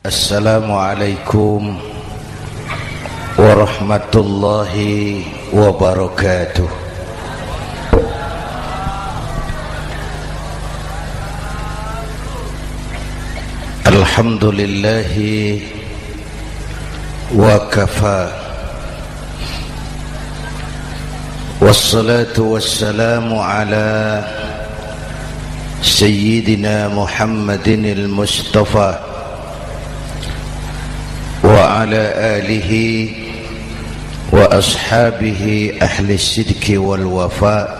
Assalamualaikum warahmatullahi wabarakatuh. Alhamdulillahi wa kafa, wassalatu wassalamu ala sayyidina Muhammadin al-Mustafa wa ala alihi wa ashabihi ahli sidqi wal wafa,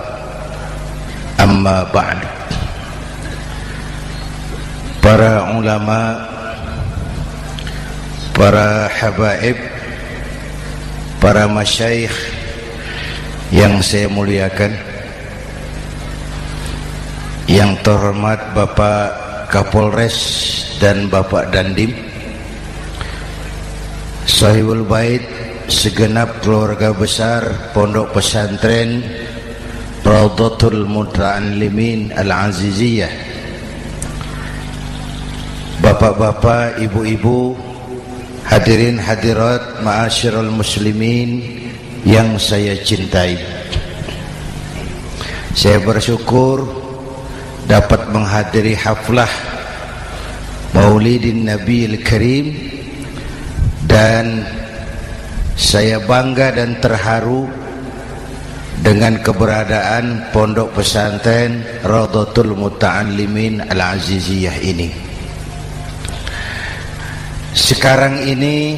amma ba'd. Para ulama, para habaib, para masyayikh yang saya muliakan, yang terhormat Bapak Kapolres dan Bapak Dandim, Sahibul Bait, segenap keluarga besar Pondok Pesantren Raudhatul Muta'allimin Al-Aziziyah, bapak-bapak, ibu-ibu, hadirin hadirat ma'asyiral muslimin yang saya cintai. Saya bersyukur dapat menghadiri haflah Maulidin Nabiil Karim, dan saya bangga dan terharu dengan keberadaan Pondok Pesantren Raudhatul Muta'allimin Al-Aziziyah ini. Sekarang ini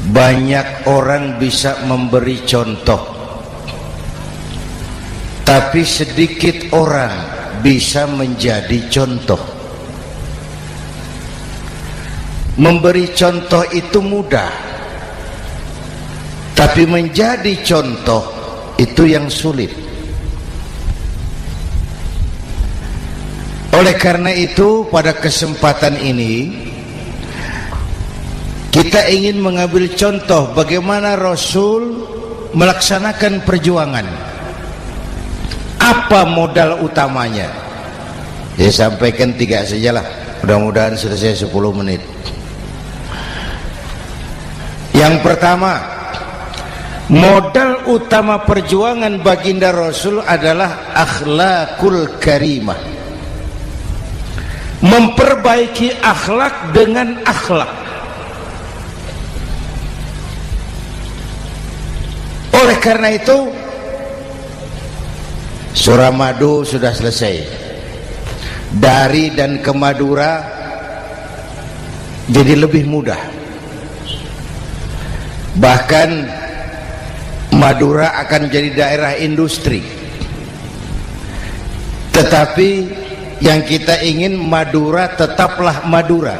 banyak orang bisa memberi contoh, tapi sedikit orang bisa menjadi contoh. Memberi contoh itu mudah, tapi menjadi contoh itu yang sulit. Oleh karena itu, pada kesempatan ini kita ingin mengambil contoh bagaimana Rasul melaksanakan perjuangan. Apa modal utamanya? Saya sampaikan 3 sajalah, mudah-mudahan selesai 10 menit. Yang pertama, modal utama perjuangan baginda Rasul adalah akhlakul karimah. Memperbaiki akhlak dengan akhlak. Oleh karena itu, Suramadu sudah selesai. Dari dan ke Madura jadi lebih mudah. Bahkan Madura akan jadi daerah industri. Tetapi yang kita ingin, Madura tetaplah Madura.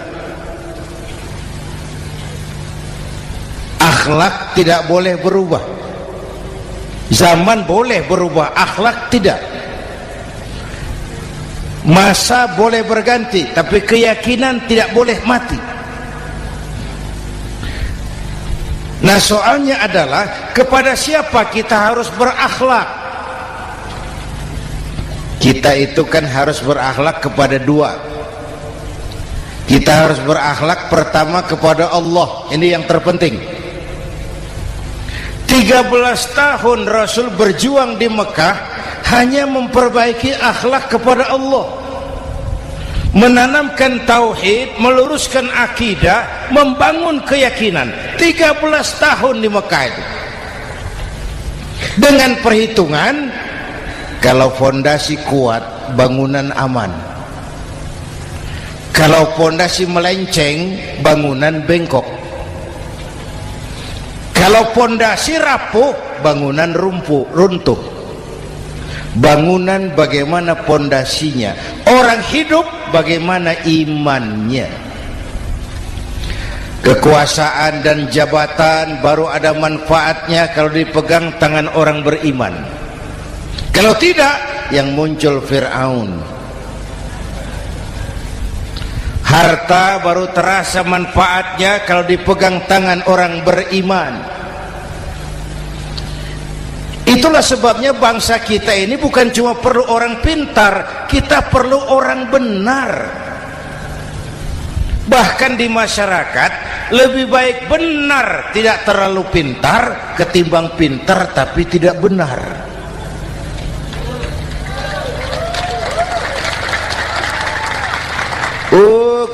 Akhlak tidak boleh berubah. Zaman boleh berubah, akhlak tidak. Masa boleh berganti, tapi keyakinan tidak boleh mati. Nah, soalnya adalah kepada siapa kita harus berakhlak. Kita itu kan harus berakhlak kepada 2. Kita harus berakhlak pertama kepada Allah. Ini yang terpenting. 13 tahun Rasul berjuang di Mekah hanya memperbaiki akhlak kepada Allah, menanamkan tauhid, meluruskan akidah, membangun keyakinan. 13 tahun di Mekah itu, dengan perhitungan kalau fondasi kuat, bangunan aman. Kalau fondasi melenceng, bangunan bengkok. Kalau fondasi rapuh, bangunan runtuh. Bangunan bagaimana fondasinya, orang hidup bagaimana imannya. Kekuasaan dan jabatan baru ada manfaatnya kalau dipegang tangan orang beriman. Kalau tidak, yang muncul Fir'aun. Harta baru terasa manfaatnya kalau dipegang tangan orang beriman. Itulah sebabnya bangsa kita ini bukan cuma perlu orang pintar, kita perlu orang benar. Bahkan di masyarakat lebih baik benar tidak terlalu pintar ketimbang pintar tapi tidak benar.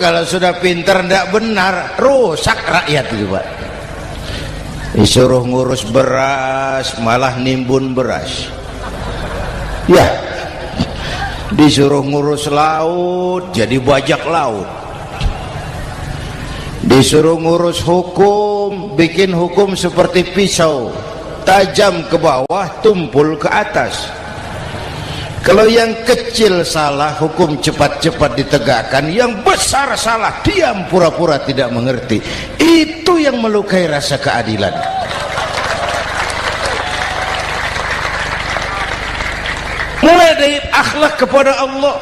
Kalau sudah pintar tidak benar, rusak rakyat itu Pak. Disuruh ngurus beras malah nimbun beras. Ya, disuruh ngurus laut jadi bajak laut. Disuruh ngurus hukum, bikin hukum seperti pisau, tajam ke bawah, tumpul ke atas. Kalau yang kecil salah, hukum cepat-cepat ditegakkan. Yang besar salah, diam pura-pura tidak mengerti. Itu yang melukai rasa keadilan. Mulai dari akhlak kepada Allah.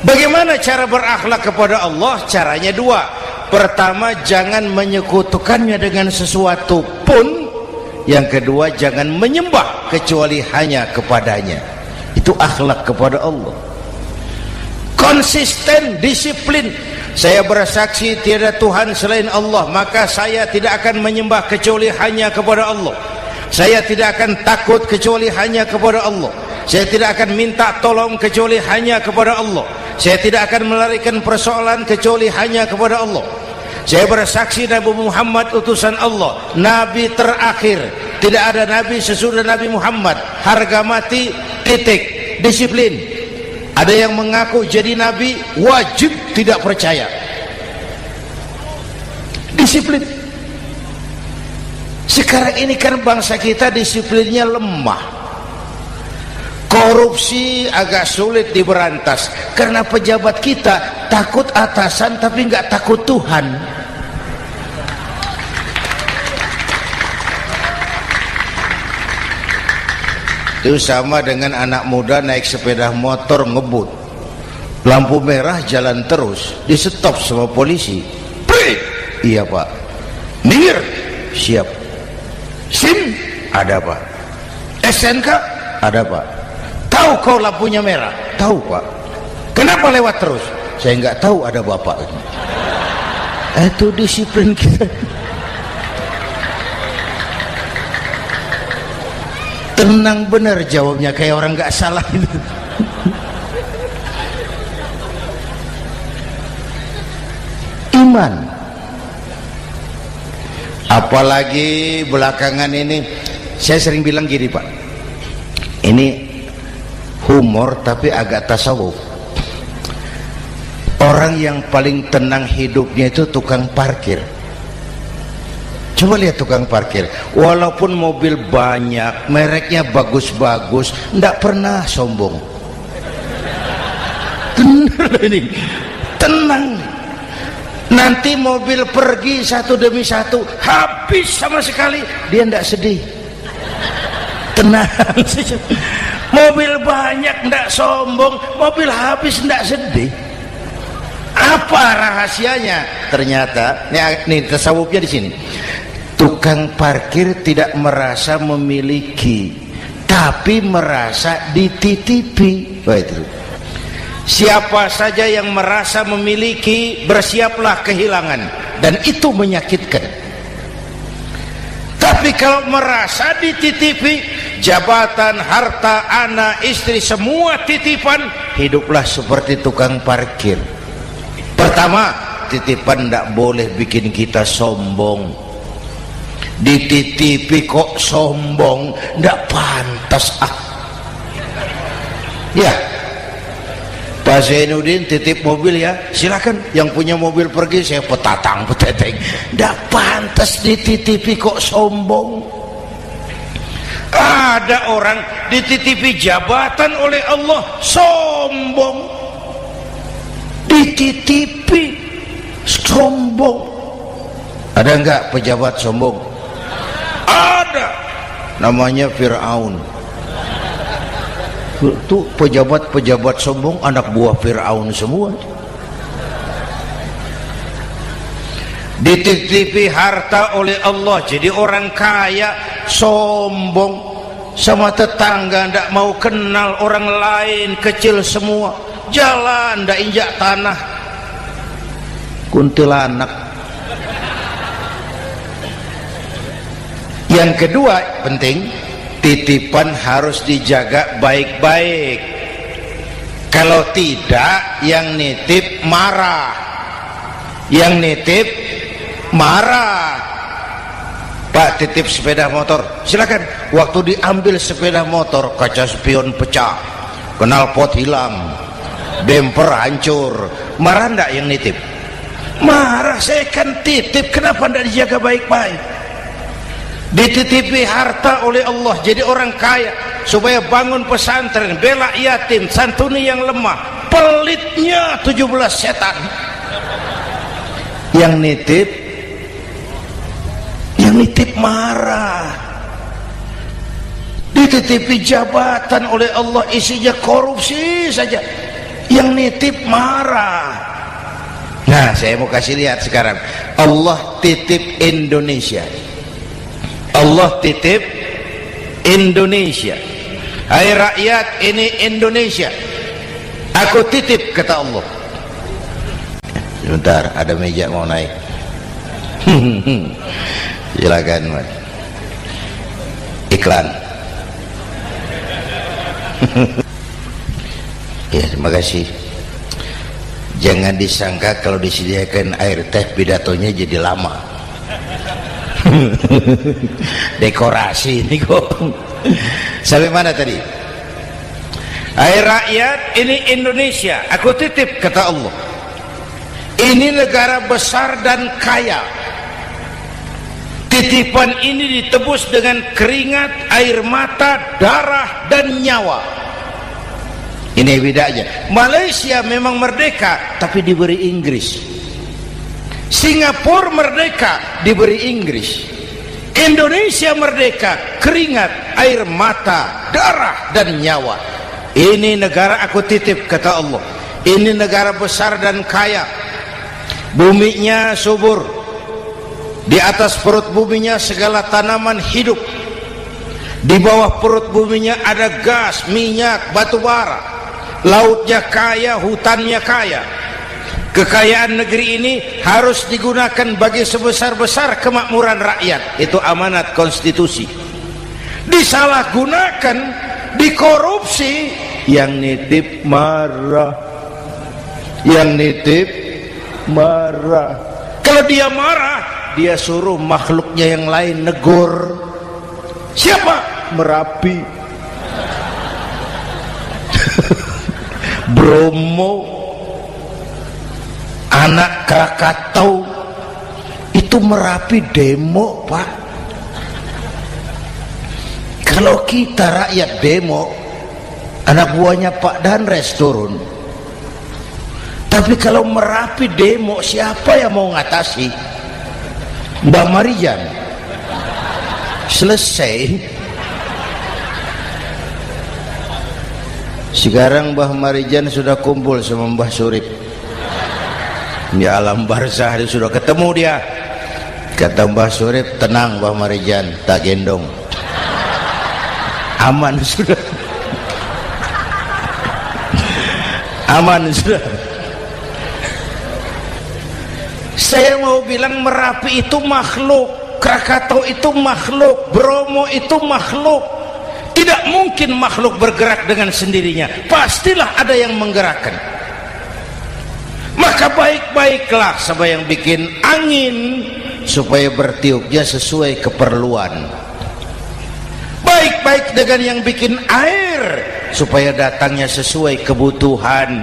Bagaimana cara berakhlak kepada Allah? Caranya dua. Pertama, jangan menyekutukannya dengan sesuatu pun. Yang kedua, jangan menyembah kecuali hanya kepadanya. Itu akhlak kepada Allah. Konsisten, disiplin. Saya bersaksi tiada Tuhan selain Allah, maka saya tidak akan menyembah kecuali hanya kepada Allah. Saya tidak akan takut kecuali hanya kepada Allah. Saya tidak akan minta tolong kecuali hanya kepada Allah. Saya tidak akan melarikan persoalan kecuali hanya kepada Allah. Saya bersaksi Nabi Muhammad utusan Allah, Nabi terakhir. Tidak ada Nabi sesudah Nabi Muhammad. Harga mati, titik. Disiplin. Ada yang mengaku jadi Nabi, wajib tidak percaya. Disiplin. Sekarang ini kan bangsa kita disiplinnya lemah. Korupsi agak sulit diberantas karena pejabat kita takut atasan tapi nggak takut Tuhan. Itu sama dengan anak muda naik sepeda motor ngebut, lampu merah jalan terus, di stop sama polisi. Break. Iya Pak. Minggir. Siap. SIM ada Pak. SNK ada Pak. Tahu kau lampunya merah? Tahu Pak. Kenapa lewat terus? Saya nggak tahu, ada Bapak. Itu disiplin kita. Tenang benar jawabnya, kayak orang nggak salah itu. Iman. Apalagi belakangan ini saya sering bilang gini Pak, ini humor tapi agak tasawuf. Orang yang paling tenang hidupnya itu tukang parkir. Coba lihat tukang parkir, walaupun mobil banyak, mereknya bagus-bagus, tidak pernah sombong. Benar ini, tenang. Nanti mobil pergi satu demi satu, habis sama sekali, dia tidak sedih. Tenang. Mobil banyak tidak sombong, mobil habis tidak sedih. Apa rahasianya? Ternyata, nih tasawufnya di sini. Tukang parkir tidak merasa memiliki, tapi merasa dititipi. Wah, itu. Siapa saja yang merasa memiliki, bersiaplah kehilangan, dan itu menyakitkan. Tapi kalau merasa dititipi, jabatan, harta, anak, istri, semua titipan, hiduplah seperti tukang parkir. Pertama, titipan tidak boleh bikin kita sombong. Dititipi kok sombong, tidak pantas. Ya, Pak Zainuddin titip mobil ya, silakan. Yang punya mobil pergi, saya peteteng. Tidak pantas dititipi kok sombong. Ada orang dititipi jabatan oleh Allah sombong. Dititipi sombong. Ada enggak pejabat sombong? Ada. Namanya Fir'aun. Itu pejabat-pejabat sombong anak buah Fir'aun semua. Dititipi harta oleh Allah, jadi orang kaya sombong, sama tetangga tidak mau kenal, orang lain kecil semua, jalan tidak injak tanah. kuntilanak. Yang kedua penting, titipan harus dijaga baik-baik. Kalau tidak, yang nitip marah. Yang nitip marah. Pak, titip sepeda motor, silakan. Waktu diambil sepeda motor, kaca spion pecah, knalpot hilang, bemper hancur. Marah enggak yang nitip? Marah. Saya kan titip, kenapa enggak dijaga baik-baik? Dititipi harta oleh Allah jadi orang kaya supaya bangun pesantren, bela yatim, santuni yang lemah. Pelitnya 17 setan. Yang nitip marah. Dititipi jabatan oleh Allah isinya korupsi saja, yang nitip marah. Nah, saya mau kasih lihat sekarang. Allah titip Indonesia. Allah titip Indonesia. Hai rakyat, ini Indonesia, aku titip, kata Allah. Sebentar, ada meja mau naik. Silakan, Mas. Iklan. Ya, terima kasih. Jangan disangka kalau disediakan air teh pidatonya jadi lama. Dekorasi ini kok. Sampai mana tadi? Hai rakyat, ini Indonesia, aku titip, kata Allah. Ini negara besar dan kaya. Titipan ini ditebus dengan keringat, air mata, darah, dan nyawa. Ini bedanya. Malaysia memang merdeka, tapi diberi Inggris. Singapura merdeka, diberi Inggris. Indonesia merdeka, keringat, air mata, darah, dan nyawa. Ini negara aku titip, kata Allah. Ini negara besar dan kaya. Buminya subur. Di atas perut buminya segala tanaman hidup. Di bawah perut buminya ada gas, minyak, batu bara. Lautnya kaya, hutannya kaya. Kekayaan negeri ini harus digunakan bagi sebesar-besar kemakmuran rakyat. Itu amanat konstitusi. Disalahgunakan, dikorupsi, yang nitip marah. Yang nitip marah. Kalau dia marah, dia suruh makhluknya yang lain negur. Siapa? Merapi, Bromo, anak Krakatau. Itu Merapi demo, Pak. Kalau kita rakyat demo, anak buahnya Pak Danres turun. Tapi kalau Merapi demo, siapa yang mau ngatasi? Mbak Marijan. Selesai. Sekarang Mbah Marijan sudah kumpul sama Mbah Surip di alam barzah, dia sudah ketemu dia. Kata Mbah Surip, tenang Mbah Marijan, tak gendong, aman sudah. Aman sudah. Saya mau bilang Merapi itu makhluk, Krakatau itu makhluk, Bromo itu makhluk. Tidak mungkin makhluk bergerak dengan sendirinya, pastilah ada yang menggerakkan. Maka baik-baiklah sama yang bikin angin supaya bertiupnya sesuai keperluan. Baik-baik dengan yang bikin air supaya datangnya sesuai kebutuhan.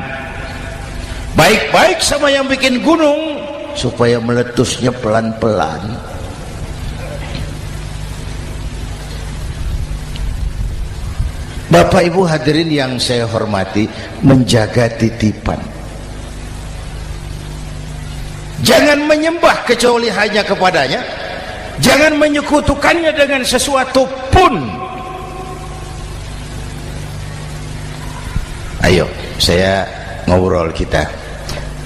Baik-baik sama yang bikin gunung supaya meletusnya pelan-pelan. Bapak Ibu hadirin yang saya hormati, menjaga titipan. Jangan menyembah kecuali hanya kepadanya. Jangan menyekutukannya dengan sesuatu pun. Ayo, saya ngobrol kita.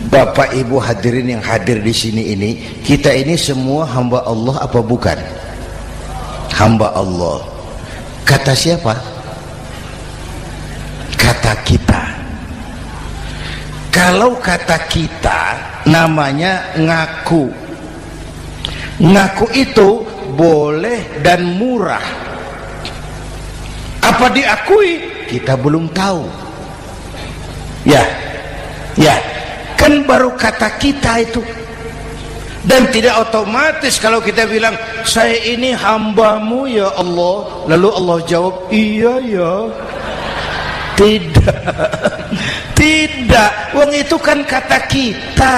Bapak Ibu hadirin yang hadir di sini ini, kita ini semua hamba Allah apa bukan? Hamba Allah. Kata siapa? Kata kita. Kalau kata kita namanya ngaku. Ngaku itu boleh dan murah. Apa diakui? Kita belum tahu. Ya, kan baru kata kita itu. Dan tidak otomatis kalau kita bilang, saya ini hambamu ya Allah, lalu Allah jawab, iya ya. Tidak, wong itu kan kata kita.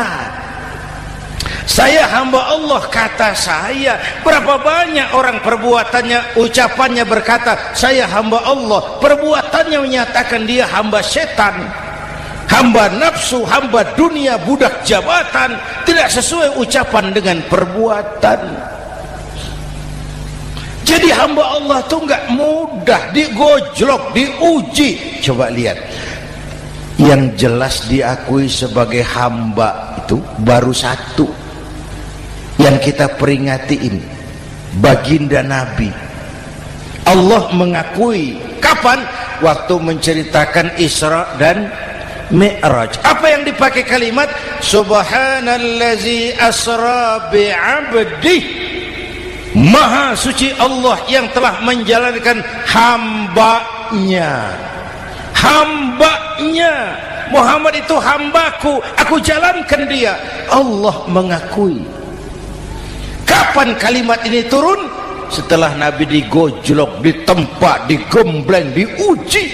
Saya hamba Allah, kata saya. Berapa banyak orang perbuatannya, ucapannya berkata saya hamba Allah, perbuatannya menyatakan dia hamba setan, hamba nafsu, hamba dunia, budak jabatan. Tidak sesuai ucapan dengan perbuatan. Jadi hamba Allah itu nggak mudah, digojlok, diuji. Coba lihat, yang jelas diakui sebagai hamba itu baru satu yang kita peringati ini, baginda Nabi. Allah mengakui kapan? Waktu menceritakan Isra dan Mi'raj. Apa yang dipakai kalimat? Subhanallazi asra bi'abdih. Maha suci Allah yang telah menjalankan hambanya. Hambanya. Muhammad itu hambaku, aku jalankan dia. Allah mengakui. Kapan kalimat ini turun? Setelah Nabi digojlok, ditempa, digembleng, diuji,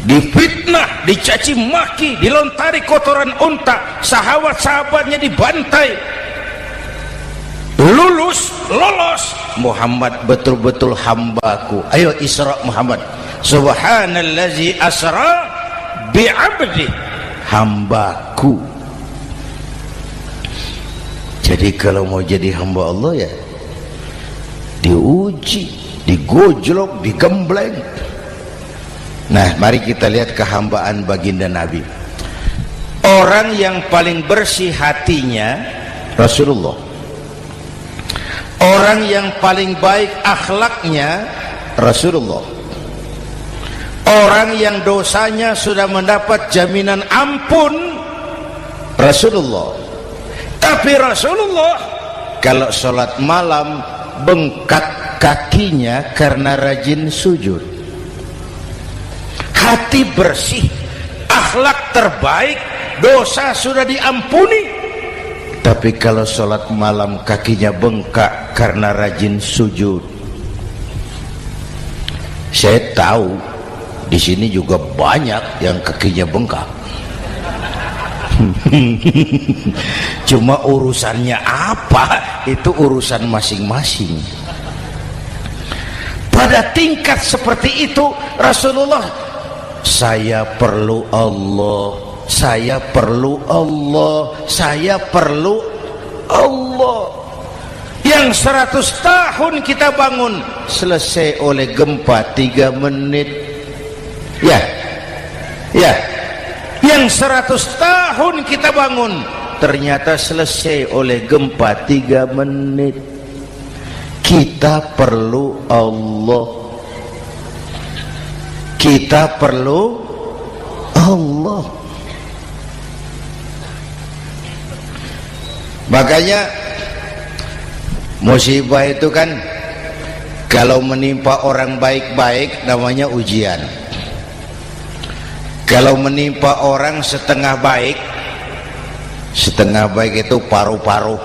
difitnah, dicaci maki, dilontari kotoran unta, sahabat-sahabatnya dibantai. Lolos, Muhammad betul-betul hambaku. Ayo Isra Muhammad. Subhanallazi asra bi'abdi, hambaku. Jadi kalau mau jadi hamba Allah ya diuji, digojlok, digembleng. Nah, mari kita lihat kehambaan baginda Nabi. Orang yang paling bersih hatinya Rasulullah. Orang yang paling baik akhlaknya Rasulullah. Orang yang dosanya sudah mendapat jaminan ampun Rasulullah. Tapi Rasulullah kalau sholat malam bengkak kakinya karena rajin sujud. Hati bersih, akhlak terbaik, dosa sudah diampuni. Tapi kalau sholat malam kakinya bengkak karena rajin sujud. Saya tahu di sini juga banyak yang kakinya bengkak. Cuma urusannya apa? Itu urusan masing-masing. Pada tingkat seperti itu Rasulullah, saya perlu Allah. Saya perlu Allah, saya perlu Allah. Yang 100 tahun kita bangun selesai oleh gempa 3 menit. Ya. Yang 100 tahun kita bangun ternyata selesai oleh gempa 3 menit. Kita perlu Allah. Kita perlu Allah. Makanya musibah itu kan kalau menimpa orang baik-baik namanya ujian. Kalau menimpa orang setengah baik itu paru-paru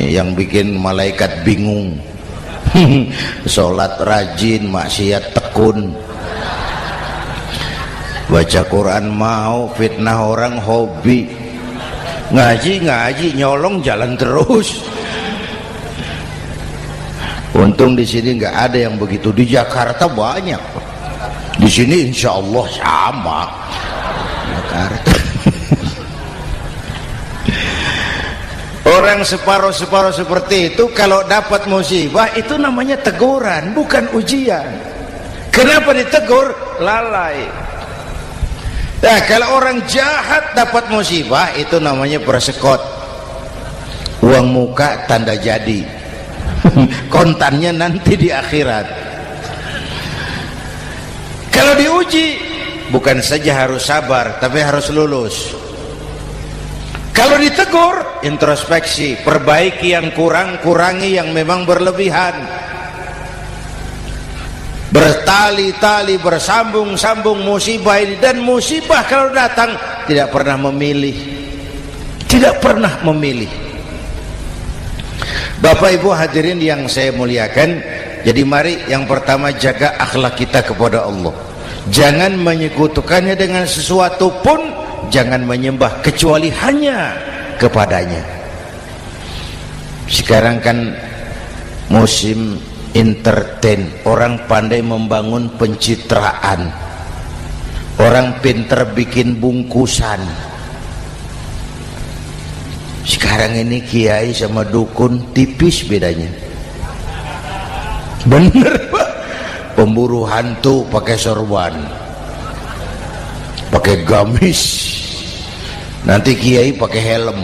yang bikin malaikat bingung. Sholat rajin, maksiat tekun, baca Quran mau, fitnah orang hobi, ngaji nyolong jalan terus. Untung di sini nggak ada yang begitu. Di Jakarta banyak. Di sini insya Allah sama. Jakarta. Orang separuh-separuh seperti itu kalau dapat musibah itu namanya teguran, bukan ujian. Kenapa ditegur? Lalai. Nah, kalau orang jahat dapat musibah itu namanya persekot. Uang muka tanda jadi. Kontannya nanti di akhirat. Kalau diuji bukan saja harus sabar, tapi harus lulus. Kalau ditegur, introspeksi, perbaiki yang kurang, kurangi yang memang berlebihan. Bertali-tali, bersambung-sambung musibah ini, dan musibah kalau datang tidak pernah memilih, tidak pernah memilih. Bapak Ibu hadirin yang saya muliakan, jadi mari yang pertama jaga akhlak kita kepada Allah. Jangan menyekutukannya dengan sesuatu pun, jangan menyembah kecuali hanya kepadanya. Sekarang kan musim entertain, orang pandai membangun pencitraan, orang pinter bikin bungkusan. Sekarang ini kiai sama dukun tipis bedanya. Bener Pak, pemburu hantu pakai sorban, pakai gamis, nanti kiai pakai helm.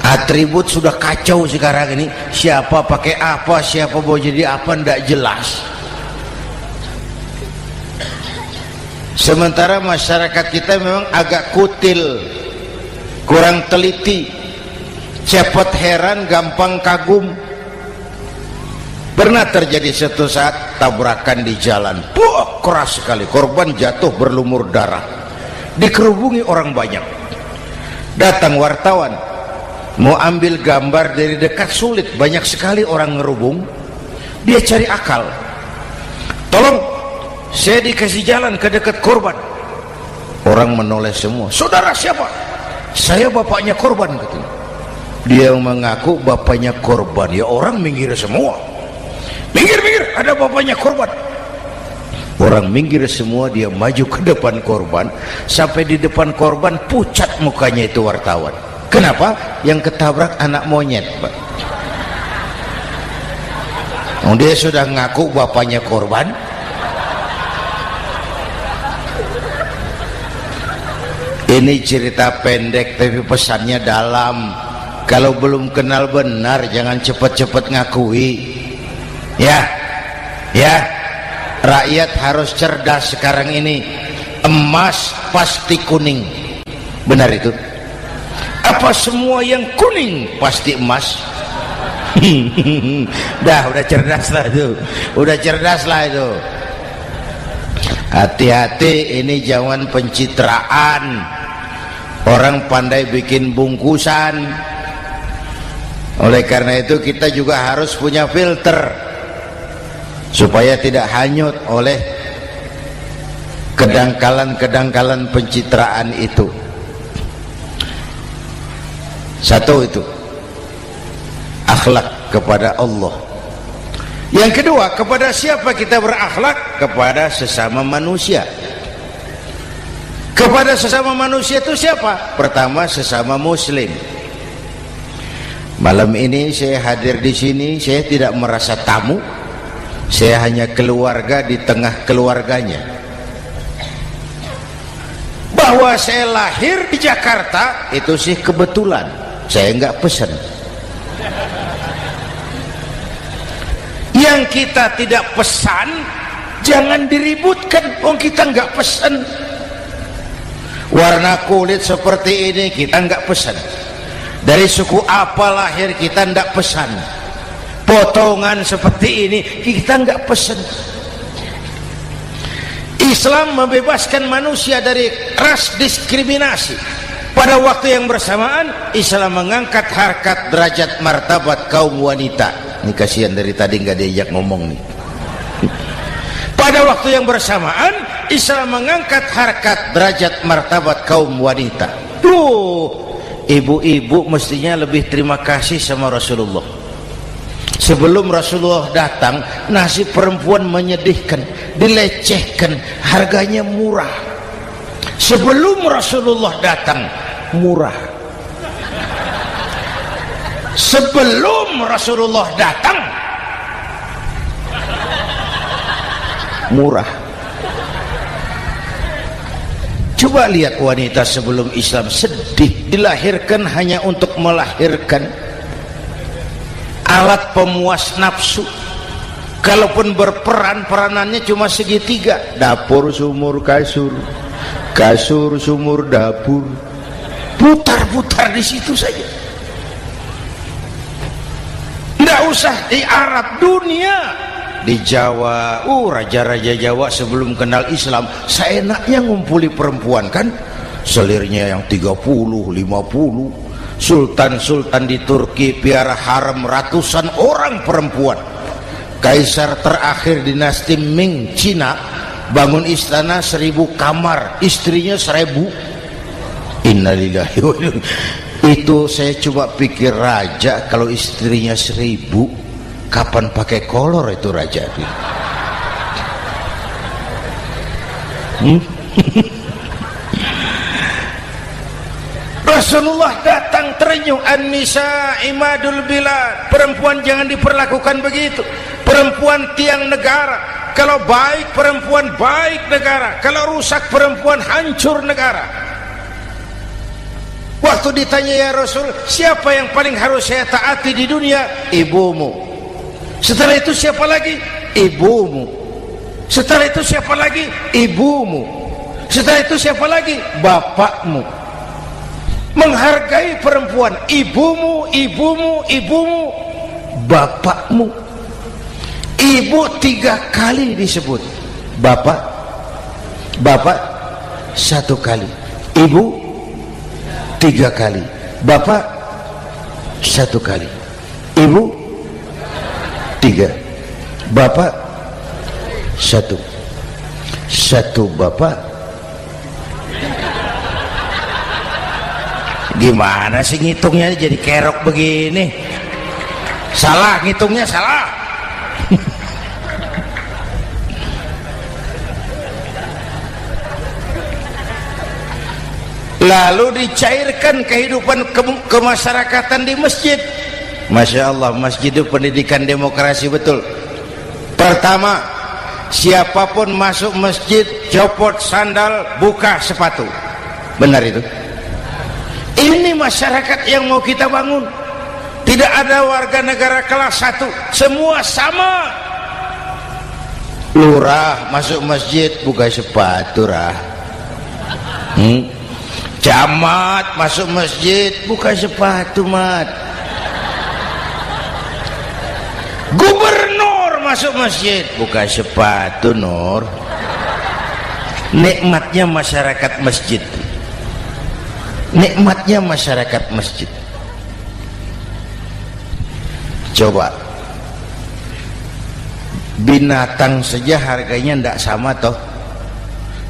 Atribut sudah kacau sekarang ini, siapa pakai apa, siapa mau jadi apa, ndak jelas. Sementara masyarakat kita memang agak kutil, kurang teliti, cepat heran, gampang kagum. Pernah terjadi suatu saat tabrakan di jalan, keras sekali, korban jatuh berlumur darah, dikerubungi orang banyak. Datang wartawan mau ambil gambar dari dekat, sulit, banyak sekali orang ngerubung. Dia cari akal, tolong saya dikasih jalan ke dekat korban. Orang menoleh semua, saudara siapa? Saya bapaknya korban, katanya. Dia mengaku bapaknya korban, ya orang minggir semua. Minggir, ada bapaknya korban. Orang minggir semua, dia maju ke depan korban. Sampai di depan korban pucat mukanya itu wartawan. Kenapa? Yang ketabrak anak monyet, Pak. Dia sudah ngaku bapaknya korban. Ini cerita pendek tapi pesannya dalam. Kalau belum kenal benar jangan cepat-cepat ngakui. Ya, rakyat harus cerdas sekarang ini. Emas pasti kuning, benar itu? Apa semua yang kuning pasti emas? udah cerdas lah itu, Hati-hati, ini jangan pencitraan. Orang pandai bikin bungkusan. Oleh karena itu kita juga harus punya filter supaya tidak hanyut oleh kedangkalan pencitraan itu. Satu itu akhlak kepada Allah. Yang kedua, kepada siapa kita berakhlak? Kepada sesama manusia. Kepada sesama manusia itu siapa? Pertama, sesama muslim. Malam ini saya hadir di sini, saya tidak merasa tamu. Saya hanya keluarga di tengah keluarganya. Bahwa saya lahir di Jakarta itu sih kebetulan, saya nggak pesan. Yang kita tidak pesan jangan diributkan, kita nggak pesan. Warna kulit seperti ini kita nggak pesan. Dari suku apa lahir kita nggak pesan. Potongan seperti ini kita nggak pesan. Islam membebaskan manusia dari ras diskriminasi. Pada waktu yang bersamaan Islam mengangkat harkat, derajat, martabat kaum wanita. Ini kasihan dari tadi nggak diajak ngomong nih. Pada waktu yang bersamaan Islam mengangkat harkat, derajat, martabat kaum wanita. Ibu-ibu mestinya lebih terima kasih sama Rasulullah. Sebelum Rasulullah datang, nasib perempuan menyedihkan, dilecehkan, harganya murah. Sebelum Rasulullah datang, murah. Sebelum Rasulullah datang, murah. Coba lihat wanita sebelum Islam, sedih, dilahirkan hanya untuk melahirkan, alat pemuas nafsu, Kalaupun berperan, peranannya cuma segitiga, dapur sumur kasur, kasur sumur dapur, putar-putar di situ saja. Nggak usah di Arab, dunia, di Jawa. Raja-raja Jawa sebelum kenal Islam seenaknya ngumpuli perempuan kan, selirnya yang 30, 50. Sultan-sultan di Turki piara harem ratusan orang perempuan. Kaisar terakhir dinasti Ming Cina bangun istana 1000 kamar, istrinya 1000. Innalillahi wa inna. Itu saya coba pikir, raja kalau istrinya 1000, kapan pakai kolor itu raja? Rasulullah datang terenyuh, an-nisa imadul bilad, perempuan jangan diperlakukan begitu, perempuan tiang negara. Kalau baik perempuan baik negara, kalau rusak perempuan hancur negara. Waktu ditanya, ya Rasul, siapa yang paling harus saya taati di dunia? Ibumu. Setelah itu siapa lagi? Ibumu. Setelah itu siapa lagi? Ibumu. Setelah itu siapa lagi? Bapakmu. Menghargai perempuan, ibumu, ibumu, ibumu, bapakmu. Ibu 3 kali disebut, bapak 1 kali, ibu 3 kali, bapak 1 kali, ibu 3, bapak 1, 1 bapak. Gimana sih ngitungnya jadi kerok begini? Salah ngitungnya, salah. Lalu dicairkan kehidupan kemasyarakatan di masjid. Masya Allah, masjid itu pendidikan demokrasi betul. Pertama, siapapun masuk masjid copot sandal, buka sepatu. Benar itu? Ini masyarakat yang mau kita bangun. Tidak ada warga negara kelas 1, semua sama. Lurah masuk masjid buka sepatu, rah. Camat masuk masjid buka sepatu, mat. Gubernur masuk masjid buka sepatu, Nur. Nikmatnya masyarakat masjid, nikmatnya masyarakat masjid. Coba binatang saja harganya tidak sama toh.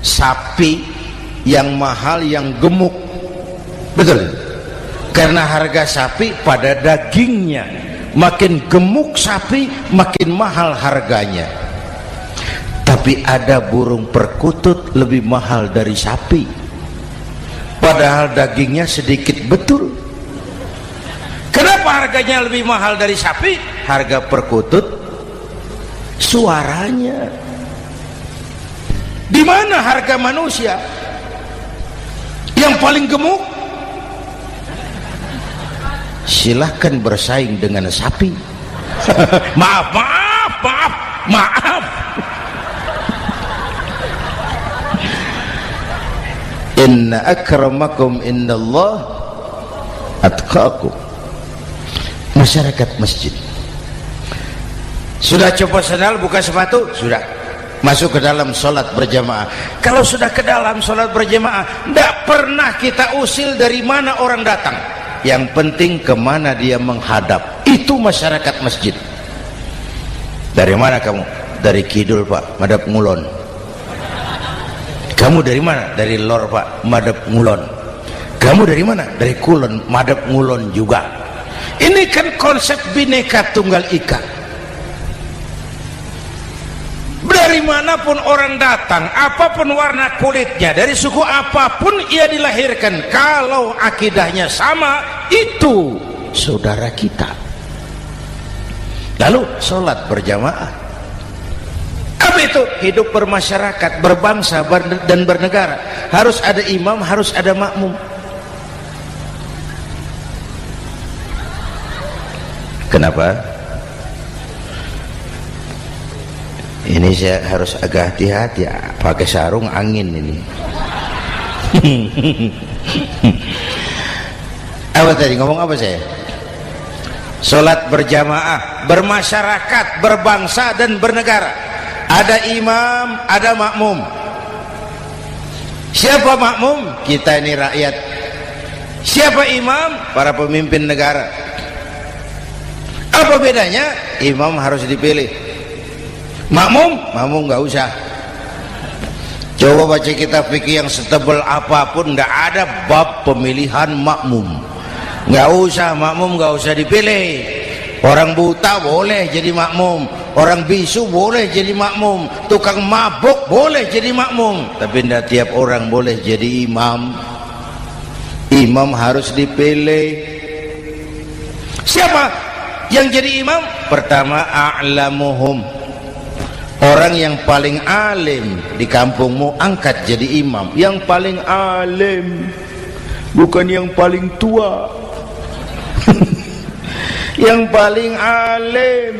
Sapi yang mahal yang gemuk, betul, karena harga sapi pada dagingnya. Makin gemuk sapi makin mahal harganya. Tapi ada burung perkutut lebih mahal dari sapi, padahal dagingnya sedikit betul. Kenapa harganya lebih mahal dari sapi? Harga perkutut suaranya. Di mana harga manusia? Yang paling gemuk silahkan bersaing dengan sapi. Maaf. Inna akramakum indallah atqakum. Masyarakat masjid sudah coba sandal, buka sepatu, sudah masuk ke dalam sholat berjamaah. Kalau sudah ke dalam sholat berjamaah, tidak pernah kita usil dari mana orang datang. Yang penting kemana dia menghadap. Itu masyarakat masjid. Dari mana kamu? Dari kidul, Pak, madhab ngulon. Kamu dari mana? Dari lor, Pak, madhab ngulon. Kamu dari mana? Dari kulon, madhab ngulon juga. Ini kan konsep bineka tunggal ika. Dari manapun orang datang, apapun warna kulitnya, dari suku apapun ia dilahirkan, kalau akidahnya sama, itu saudara kita. Lalu sholat berjamaah. Apa itu? Hidup bermasyarakat, berbangsa dan bernegara. Harus ada imam, harus ada makmum. Kenapa? Ini saya harus agak hati-hati ya, pakai sarung angin ini. Apa tadi ngomong apa saya? Sholat berjamaah, bermasyarakat, berbangsa dan bernegara. Ada imam, ada makmum. Siapa makmum? Kita ini rakyat. Siapa imam? Para pemimpin negara. Apa bedanya? Imam harus dipilih. Makmum nggak usah. Coba baca kitab fikih yang setebal apapun, nggak ada bab pemilihan makmum. Nggak usah, makmum nggak usah dipilih. Orang buta boleh jadi makmum, orang bisu boleh jadi makmum, tukang mabuk boleh jadi makmum, tapi tidak tiap orang boleh jadi imam. Imam harus dipilih. Siapa yang jadi imam? Pertama, a'lamuhum, orang yang paling alim di kampungmu angkat jadi imam. Yang paling alim, bukan yang paling tua. Yang paling alim,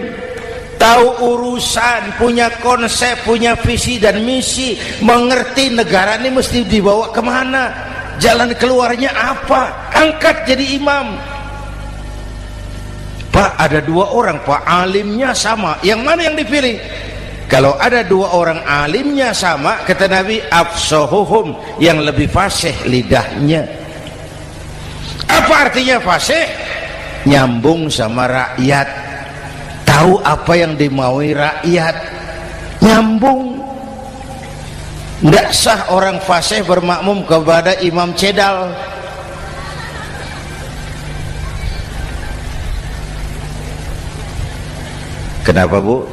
tahu urusan, punya konsep, punya visi dan misi, mengerti negara ini mesti dibawa kemana, jalan keluarnya apa, angkat jadi imam. Pak, ada dua orang Pak, alimnya sama, yang mana yang dipilih? Kalau ada dua orang alimnya sama, kata Nabi, afsahuhum, yang lebih fasih lidahnya. Apa artinya fasih? Nyambung sama rakyat, tahu apa yang dimaui rakyat, nyambung. Tidak sah orang fasih bermakmum kepada imam cedal. Kenapa Bu?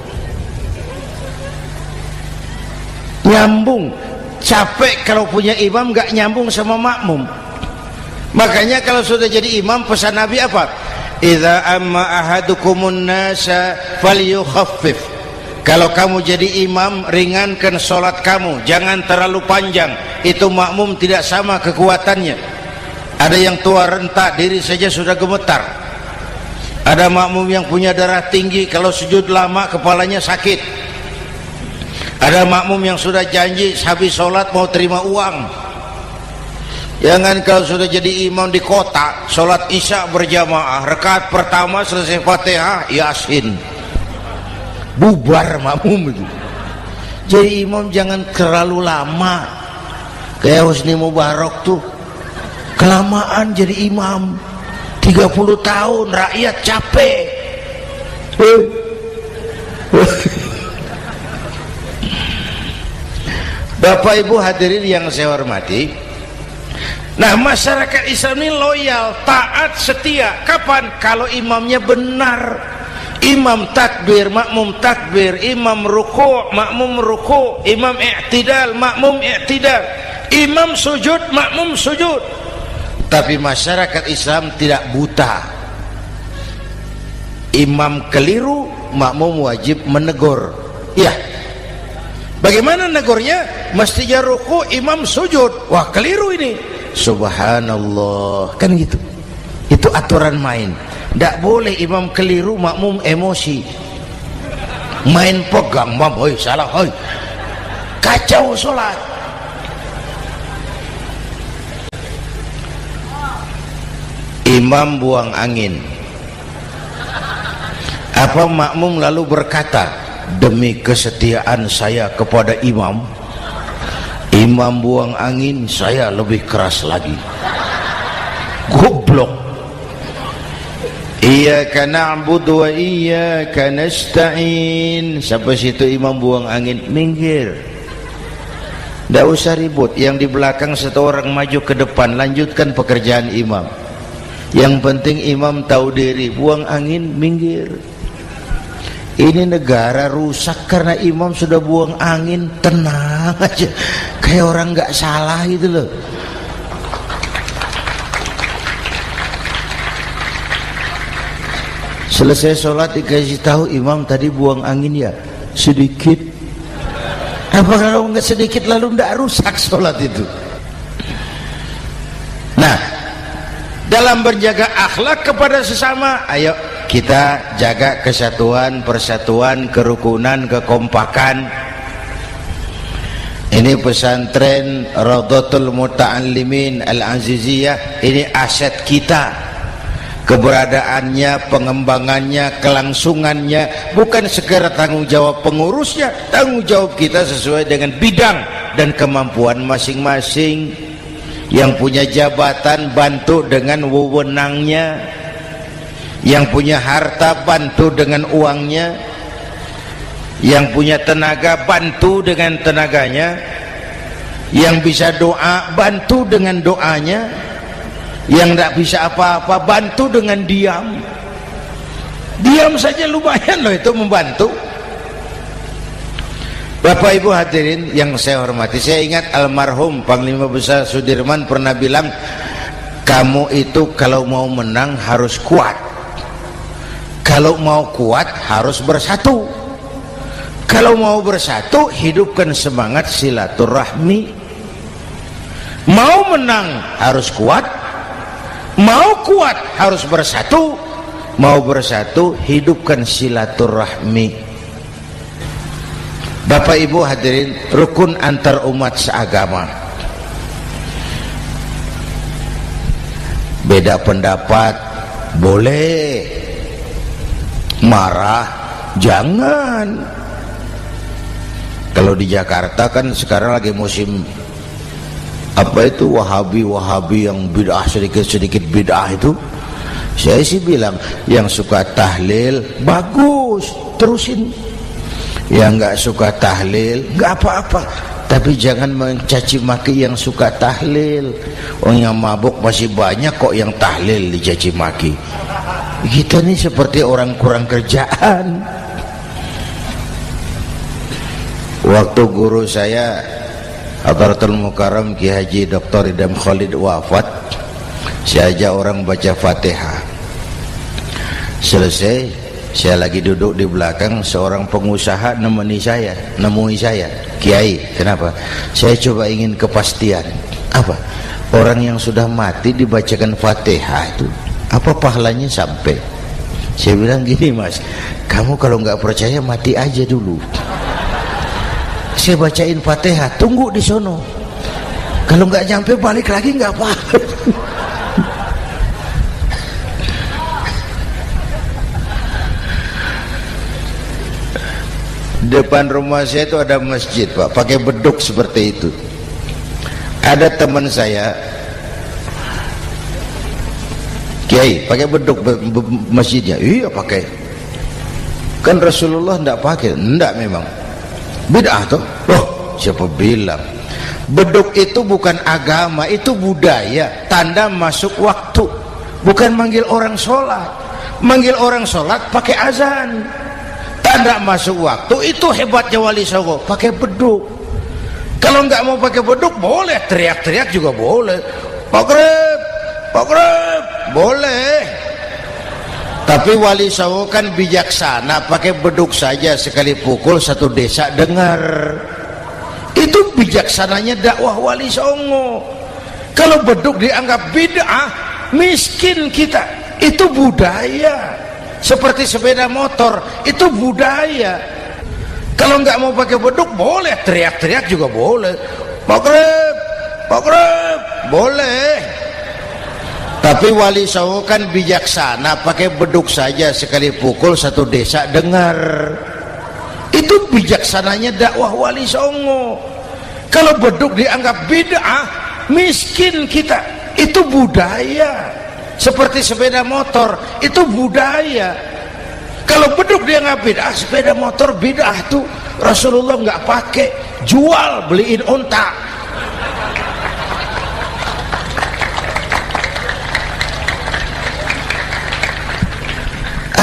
Nyambung. Capek kalau punya imam gak nyambung sama makmum. Makanya kalau sudah jadi imam, pesan Nabi apa? Idza amma ahadukumun nasa falyukhaffif. Kalau kamu jadi imam, ringankan sholat kamu, jangan terlalu panjang. Itu makmum tidak sama kekuatannya. Ada yang tua renta, diri saja sudah gemetar. Ada makmum yang punya darah tinggi, kalau sujud lama kepalanya sakit. Ada makmum yang sudah janji habis sholat mau terima uang. Jangan kalau sudah jadi imam di kota, sholat isya berjamaah, rakaat pertama selesai Fatihah, Yasin, bubar makmum itu. Jadi imam jangan terlalu lama. Kayak Husni Mubarak tuh, kelamaan jadi imam, 30 tahun, rakyat capek. Bapak Ibu hadirin yang saya hormati, nah masyarakat Islam ini loyal, taat, setia. Kapan? Kalau imamnya benar. Imam takbir, makmum takbir, imam ruku', makmum ruku', imam i'tidal, makmum i'tidal, imam sujud, makmum sujud. Tapi masyarakat Islam tidak buta. Imam keliru, makmum wajib menegur. Ya, bagaimana negurnya? Mestinya ruku', imam sujud. Wah, keliru ini. Subhanallah, kan gitu. Itu aturan main. Tidak boleh imam keliru, makmum emosi, main pegang, mam, hoi salah, hoi, kacau sholat. Imam buang angin, apa makmum lalu berkata, demi kesetiaan saya kepada imam, imam buang angin, saya lebih keras lagi. Goblok. Iyyaka na'budu wa iyyaka nasta'in. Sampai situ imam buang angin, minggir. Tidak usah ribut. Yang di belakang satu orang maju ke depan, lanjutkan pekerjaan imam. Yang penting imam tahu diri, buang angin, minggir. Ini negara rusak karena imam sudah buang angin. Tenang aja, kayak orang nggak salah gitu loh. Selesai sholat dikasih tahu, imam tadi buang angin ya sedikit. Apa kalau nggak sedikit lalu nggak rusak sholat itu? Nah, dalam berjaga akhlak kepada sesama, ayo kita jaga kesatuan, persatuan, kerukunan, kekompakan. Ini pesantren Raudhatul Muta'allimin Al-Aziziyah, ini aset kita. Keberadaannya, pengembangannya, kelangsungannya bukan sekedar tanggung jawab pengurusnya, tanggung jawab kita sesuai dengan bidang dan kemampuan masing-masing. Yang punya jabatan bantu dengan wewenangnya, yang punya harta bantu dengan uangnya, yang punya tenaga bantu dengan tenaganya, yang bisa doa bantu dengan doanya, yang tidak bisa apa-apa bantu dengan diam. Diam saja lumayan loh itu membantu. Bapak Ibu hadirin yang saya hormati, saya ingat almarhum Panglima Besar Sudirman pernah bilang, kamu itu kalau mau menang harus kuat, kalau mau kuat harus bersatu, kalau mau bersatu hidupkan semangat silaturahmi. Mau menang harus kuat, mau kuat harus bersatu, mau bersatu hidupkan silaturahmi. Bapak Ibu hadirin, rukun antar umat seagama. Beda pendapat boleh, marah jangan. Kalau di Jakarta kan sekarang lagi musim apa itu wahabi yang bid'ah, sedikit bid'ah itu. Saya sih bilang yang suka tahlil bagus, terusin. Yang nggak suka tahlil nggak apa-apa, tapi jangan mencaci maki yang suka tahlil. Orang yang mabuk masih banyak kok yang tahlil dicaci maki. Kita nih seperti orang kurang kerjaan. Waktu guru saya Hadratul Mukarram Ki Haji Dr. Idham Khalid wafat, saya ajak orang baca Fatihah. Selesai, saya lagi duduk di belakang, seorang pengusaha nemui saya, Kiai, kenapa? Saya coba ingin kepastian. Apa? Orang yang sudah mati dibacakan Fatihah itu apa pahalanya sampai? Saya bilang gini, Mas, kamu kalau nggak percaya mati aja dulu. Saya bacain Fatihah, tunggu di sono. Kalau nggak nyampe balik lagi nggak apa-apa. Depan rumah saya itu ada masjid, Pak, pakai beduk seperti itu. Ada teman saya Kiai pakai beduk masjidnya. Iya pakai. Kan Rasulullah enggak pakai. Enggak memang. Bid'ah tuh. Loh, siapa bilang? Beduk itu bukan agama, itu budaya, tanda masuk waktu. Bukan manggil orang sholat. Manggil orang sholat pakai azan. Tanda masuk waktu, itu hebatnya Wali Songo, pakai beduk. Kalau nggak mau pakai beduk boleh, teriak-teriak juga boleh. Pogreb, boleh. Tapi Wali Songo kan bijaksana, pakai beduk saja, sekali pukul satu desa dengar. Itu bijaksananya dakwah Wali Songo. Kalau beduk dianggap bid'ah, miskin kita. Itu budaya. Seperti sepeda motor, itu budaya. Kalau nggak mau pakai beduk boleh, teriak-teriak juga boleh. Pogreb, boleh. Tapi Wali Songo kan bijaksana, pakai beduk saja, sekali pukul satu desa dengar. Itu bijaksananya dakwah Wali Songo. Kalau beduk dianggap bid'ah, miskin kita. Itu budaya. Seperti sepeda motor, itu budaya. Kalau beduk dia nggak bid'ah, sepeda motor bid'ah tuh. Rasulullah nggak pakai, jual, beliin unta.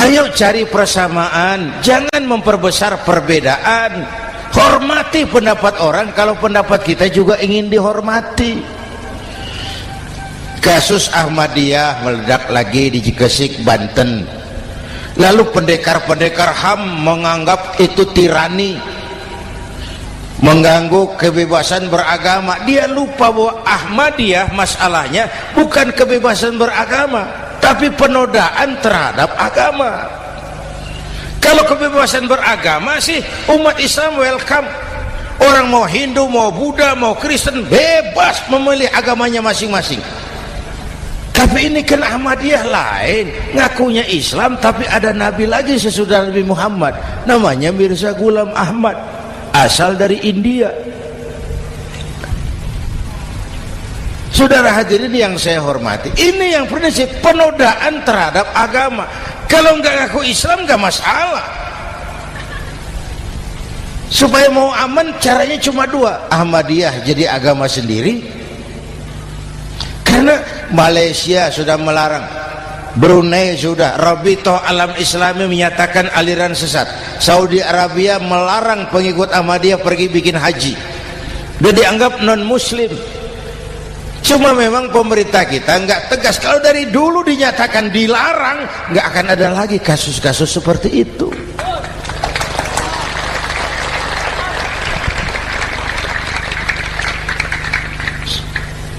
Ayo cari persamaan, jangan memperbesar perbedaan. Hormati pendapat orang, kalau pendapat kita juga ingin dihormati. Kasus Ahmadiyah meledak lagi di Cikesik, Banten. Lalu pendekar-pendekar HAM menganggap itu tirani, mengganggu kebebasan beragama. Dia lupa bahwa Ahmadiyah masalahnya bukan kebebasan beragama, tapi penodaan terhadap agama. Kalau kebebasan beragama sih umat Islam welcome. Orang mau Hindu, mau Buddha, mau Kristen bebas memilih agamanya masing-masing. Tapi ini kan Ahmadiyah lain, ngakunya Islam tapi ada nabi lagi sesudah Nabi Muhammad, namanya Mirza Ghulam Ahmad, asal dari India. Saudara hadirin yang saya hormati, ini yang prinsip penodaan terhadap agama. Kalau nggak ngaku Islam nggak masalah. Supaya mau aman caranya cuma dua, Ahmadiyah jadi agama sendiri, karena Malaysia sudah melarang, Brunei sudah, Rabithah Alam Islami menyatakan aliran sesat, Saudi Arabia melarang pengikut Ahmadiyah pergi bikin haji, dia dianggap non muslim. Cuma memang pemerintah kita nggak tegas. Kalau dari dulu dinyatakan dilarang, nggak akan ada lagi kasus-kasus seperti itu.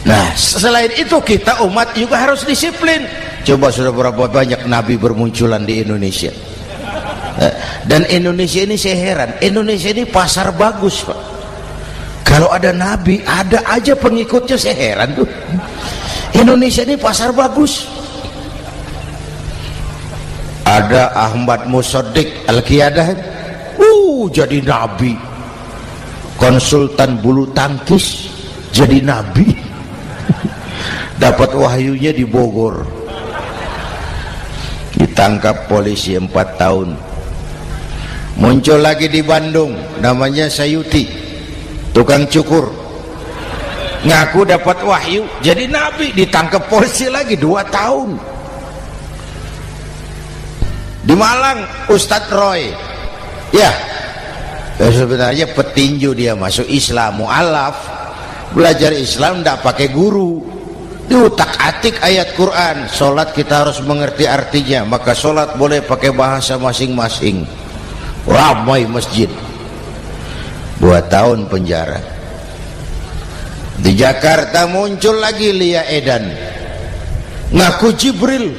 Nah, selain itu kita umat juga harus disiplin. Coba sudah berapa banyak nabi bermunculan di Indonesia. Dan Indonesia ini saya heran, Indonesia ini pasar bagus, Pak. Kalau ada nabi, ada aja pengikutnya, saya heran tuh. Indonesia ini pasar bagus. Ada Ahmad Musaddiq Al-Qiyadah, jadi nabi. Konsultan bulu tangkis jadi nabi. Dapat wahyunya di Bogor. Ditangkap polisi 4 tahun. Muncul lagi di Bandung, namanya Sayuti, tukang cukur, ngaku dapat wahyu jadi nabi, ditangkap polisi lagi 2 tahun. Di Malang Ustadz Roy, ya sebenarnya petinju, dia masuk Islam, mu'alaf, belajar Islam tidak pakai guru, diutak-atik ayat Quran. Sholat kita harus mengerti artinya, maka sholat boleh pakai bahasa masing-masing. Ramai masjid. 2 tahun penjara. Di Jakarta muncul lagi Lia Edan, ngaku Jibril,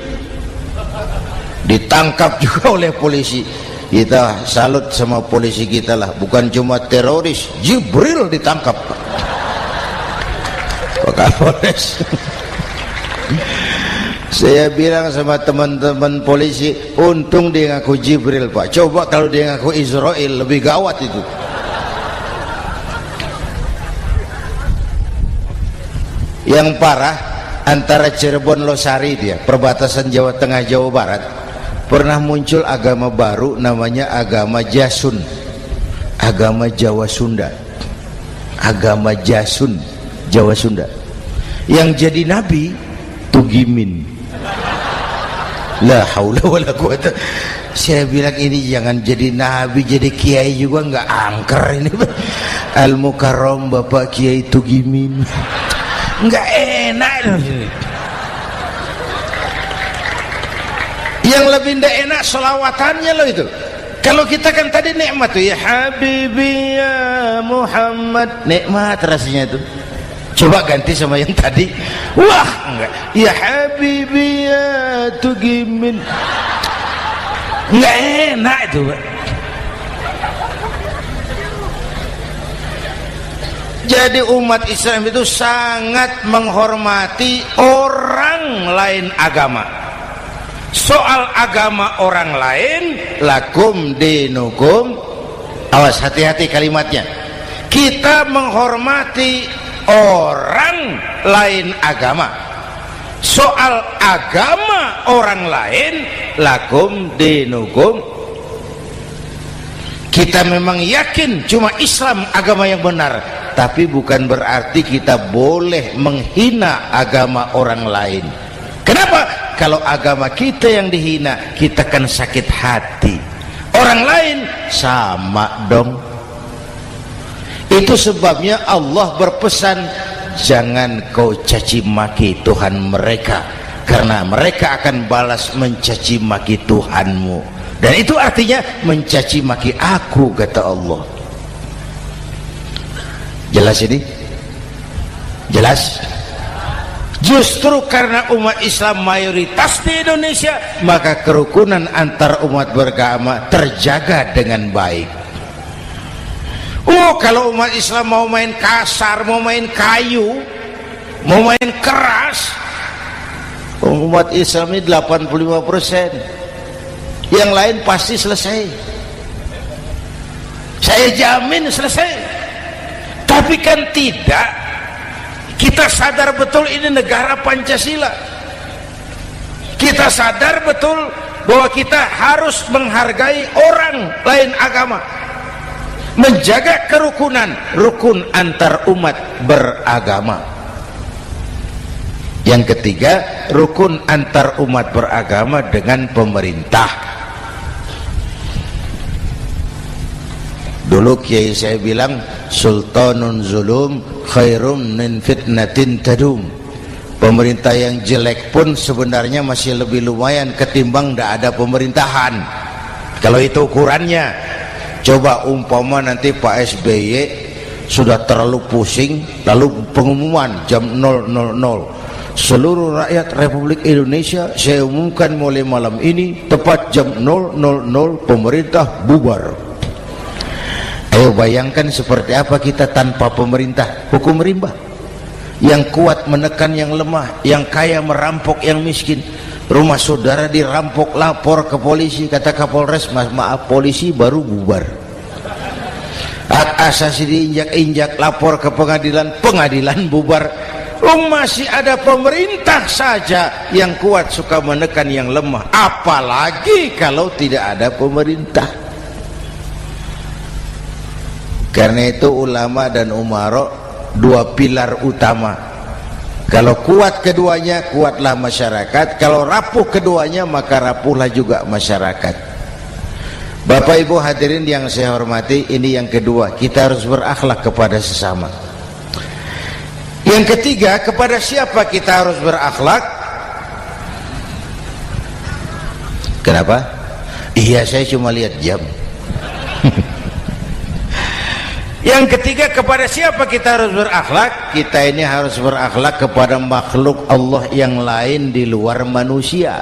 ditangkap juga oleh polisi. Kita salut sama polisi kita lah, bukan cuma teroris, Jibril ditangkap Pak Kapolres. Saya bilang sama teman-teman polisi, untung dia ngaku Jibril, Pak. Coba kalau dia ngaku Israel, lebih gawat itu. Yang parah, antara Cirebon Losari, dia perbatasan Jawa Tengah Jawa Barat, pernah muncul agama baru namanya agama Jasun, agama Jawa Sunda, agama Jasun Jawa Sunda. Yang jadi nabi Tugimin. La haula wala quwata. Saya bilang ini jangan jadi nabi, jadi kiai juga nggak angker ini. Al Mukarram Bapak Kiai Tugimin, nggak enak. Yang lebih ndak enak selawatannya loh itu. Kalau kita kan tadi nikmat tuh, ya Habibi ya Muhammad, nikmat rasanya itu. Coba ganti sama yang tadi, wah enggak, ya Habibi ya Tugimin, nggak enak itu, Pak. Jadi umat Islam itu sangat menghormati orang lain agama. Soal agama orang lain, lakum dinukum, awas hati-hati kalimatnya. Kita menghormati orang lain agama. Soal agama orang lain, lakum dinukum, kita memang yakin cuma Islam agama yang benar, tapi bukan berarti kita boleh menghina agama orang lain. Kenapa? Kalau agama kita yang dihina, kita kan sakit hati. Orang lain sama dong. Itu sebabnya Allah berpesan, jangan kau caci maki Tuhan mereka, karena mereka akan balas mencaci maki Tuhanmu. Dan itu artinya mencaci maki aku, kata Allah. Jelas ini? Jelas? Justru karena umat Islam mayoritas di Indonesia, maka kerukunan antar umat beragama terjaga dengan baik. Oh, kalau umat Islam mau main kasar, mau main kayu, mau main keras, umat Islam ini 85%, yang lain pasti selesai. Saya jamin selesai. Tapi kan tidak. Kita sadar betul ini negara Pancasila. Kita sadar betul bahwa kita harus menghargai orang lain agama, menjaga kerukunan, rukun antar umat beragama. Yang ketiga, rukun antar umat beragama dengan pemerintah. Dulu kiai saya bilang, sultanun zulum khairum min fitnatin tadum. Pemerintah yang jelek pun sebenarnya masih lebih lumayan ketimbang tidak ada pemerintahan. Kalau itu ukurannya. Coba umpama nanti Pak SBY sudah terlalu pusing, lalu pengumuman jam 000, seluruh rakyat Republik Indonesia saya umumkan mulai malam ini tepat jam 000 pemerintah bubar. Ayo bayangkan seperti apa kita tanpa pemerintah. Hukum rimba, yang kuat menekan yang lemah, yang kaya merampok yang miskin. Rumah saudara dirampok, lapor ke polisi, kata Kapolres, maaf polisi baru bubar. Hak asasi diinjak-injak, lapor ke pengadilan, pengadilan bubar. Masih ada pemerintah saja yang kuat suka menekan yang lemah, apalagi kalau tidak ada pemerintah. Karena itu ulama dan umara dua pilar utama. Kalau kuat keduanya, kuatlah masyarakat. Kalau rapuh keduanya, maka rapuhlah juga masyarakat. Bapak Ibu hadirin yang saya hormati, ini yang kedua, kita harus berakhlak kepada sesama. Yang ketiga, kepada siapa kita harus berakhlak? Kenapa? Iya, saya cuma lihat jam. Yang ketiga, kepada siapa kita harus berakhlak? Kita ini harus berakhlak kepada makhluk Allah yang lain di luar manusia.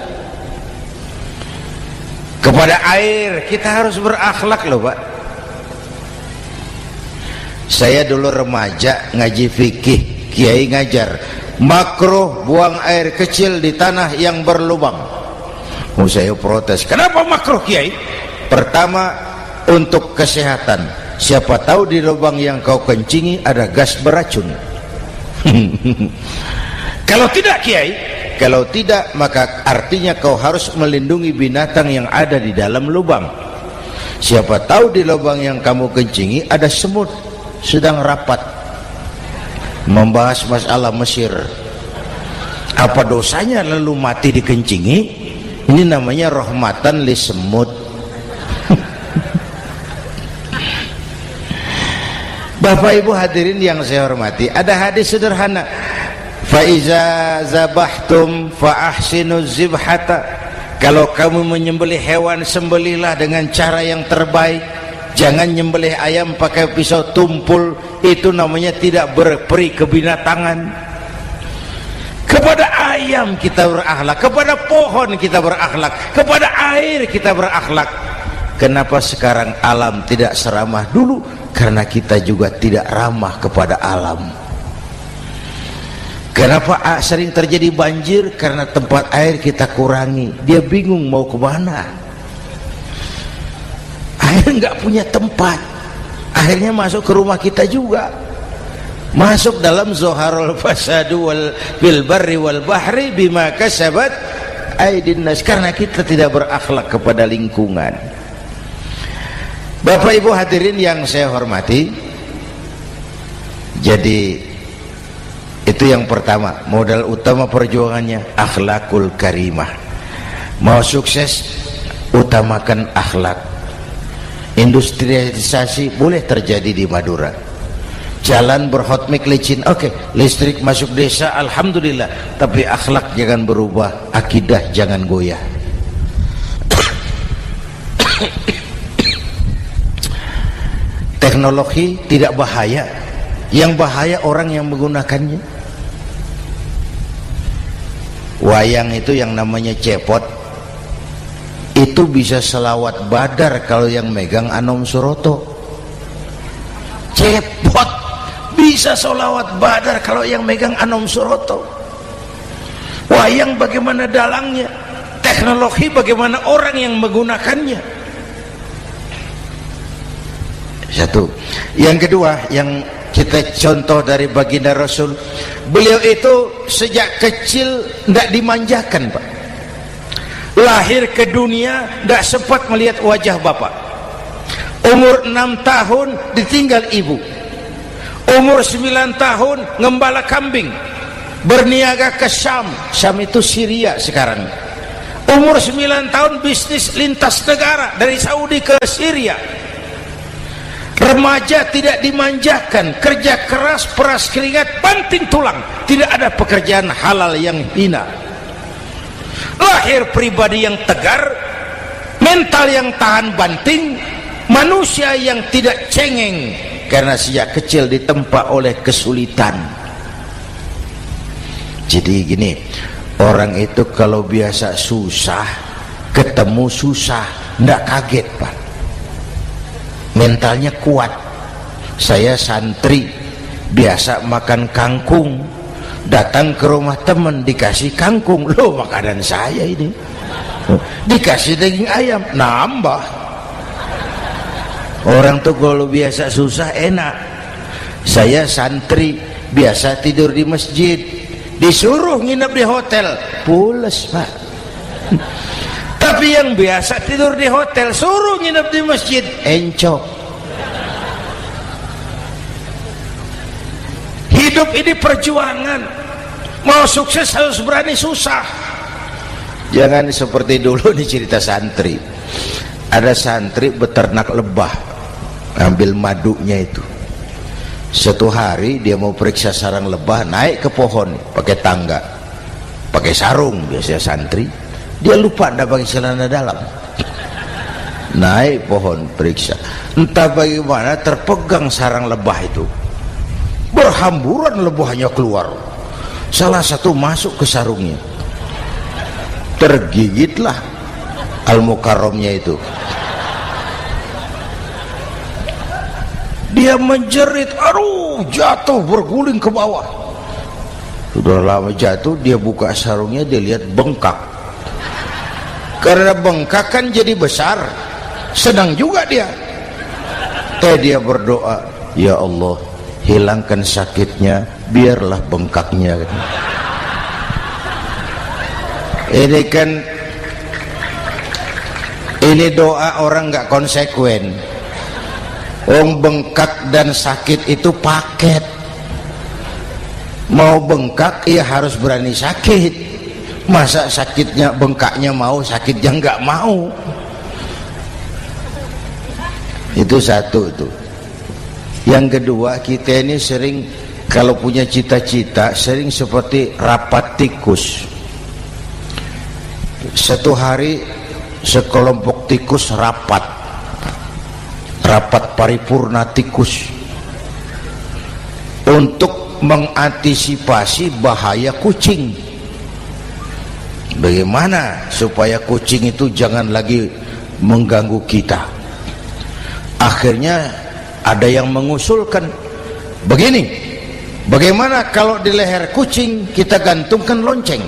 Kepada air kita harus berakhlak loh Pak. Saya dulu remaja ngaji fikih, kiai ngajar makruh buang air kecil di tanah yang berlubang. Saya protes, kenapa makruh kiai? Pertama, untuk kesehatan. Siapa tahu di lubang yang kau kencingi ada gas beracun. Kalau tidak kiai, kalau tidak maka artinya kau harus melindungi binatang yang ada di dalam lubang. Siapa tahu di lubang yang kamu kencingi ada semut sedang rapat membahas masalah Mesir. Apa dosanya lalu mati dikencingi? Ini namanya rahmatan li semut. Bapak Ibu hadirin yang saya hormati, ada hadis sederhana, fa iza zabahtum fa ahsinu zibhata. Kalau kamu menyembelih hewan, sembelihlah dengan cara yang terbaik. Jangan nyembelih ayam pakai pisau tumpul, itu namanya tidak berperi kebinatangan. Kepada ayam kita berakhlak, kepada pohon kita berakhlak, kepada air kita berakhlak. Kenapa sekarang alam tidak seramah dulu? Karena kita juga tidak ramah kepada alam. Kenapa sering terjadi banjir? Karena tempat air kita kurangi. Dia bingung mau kemana. Air nggak punya tempat. Akhirnya masuk ke rumah kita juga. Masuk dalam zoharul fasadu bil barri wal bahri bima kasabat aydin nas. Karena kita tidak berakhlak kepada lingkungan. Bapak Ibu hadirin yang saya hormati, jadi itu yang pertama, modal utama perjuangannya akhlakul karimah. Mau sukses, utamakan akhlak. Industrialisasi boleh terjadi di Madura, jalan berhotmik licin, oke, listrik masuk desa, alhamdulillah, tapi akhlak jangan berubah, akidah jangan goyah. Teknologi tidak bahaya, yang bahaya orang yang menggunakannya. Wayang itu yang namanya cepot itu bisa selawat badar kalau yang megang Anom Suroto. Cepot bisa selawat badar kalau yang megang Anom Suroto. Wayang bagaimana dalangnya, teknologi bagaimana orang yang menggunakannya. Satu. Yang kedua, yang kita contoh dari baginda Rasul, beliau itu sejak kecil tidak dimanjakan, Pak. Lahir ke dunia tidak sempat melihat wajah bapak. Umur 6 tahun ditinggal ibu. Umur 9 tahun ngembala kambing, berniaga ke Syam. Syam itu Syria sekarang. Umur 9 tahun bisnis lintas negara dari Saudi ke Syria. Remaja tidak dimanjakan, kerja keras, peras keringat, banting tulang, tidak ada pekerjaan halal yang hina. Lahir pribadi yang tegar, mental yang tahan banting, manusia yang tidak cengeng karena sejak kecil ditempa oleh kesulitan. Jadi gini, orang itu kalau biasa susah, ketemu susah, tidak kaget, Pak. Mentalnya kuat. Saya santri biasa makan kangkung, datang ke rumah teman dikasih kangkung, loh makanan saya ini, dikasih daging ayam, nambah. Orang tuh kalau biasa susah enak. Saya santri biasa tidur di masjid, disuruh nginep di hotel, pules, Pak. Tapi yang biasa tidur di hotel suruh nginep di masjid, encok. Hidup ini perjuangan. Mau sukses harus berani susah. Jangan seperti dulu nih cerita santri. Ada santri beternak lebah, ambil madunya itu. Satu hari dia mau periksa sarang lebah, naik ke pohon pakai tangga, pakai sarung biasanya santri. Dia lupa tidak pakai celana dalam, naik pohon periksa, entah bagaimana terpegang sarang lebah itu, berhamburan lebahnya keluar, salah satu masuk ke sarungnya, tergigitlah Al-Mukarramnya itu. Dia menjerit, aduh, jatuh berguling ke bawah. Sudah lama jatuh, dia buka sarungnya, dia lihat bengkak. Karena bengkak kan jadi besar, senang juga dia. Dia berdoa, ya Allah, hilangkan sakitnya, biarlah bengkaknya. Ini kan, ini doa orang nggak konsekuen. Bengkak dan sakit itu paket. Mau bengkak ya harus berani sakit. Masa sakitnya bengkaknya mau, sakitnya nggak mau. Itu satu itu. Yang kedua, kita ini sering kalau punya cita-cita sering seperti rapat tikus. Satu hari sekelompok tikus rapat paripurna tikus untuk mengantisipasi bahaya kucing. Bagaimana supaya kucing itu jangan lagi mengganggu kita? Akhirnya ada yang mengusulkan begini, bagaimana kalau di leher kucing kita gantungkan lonceng,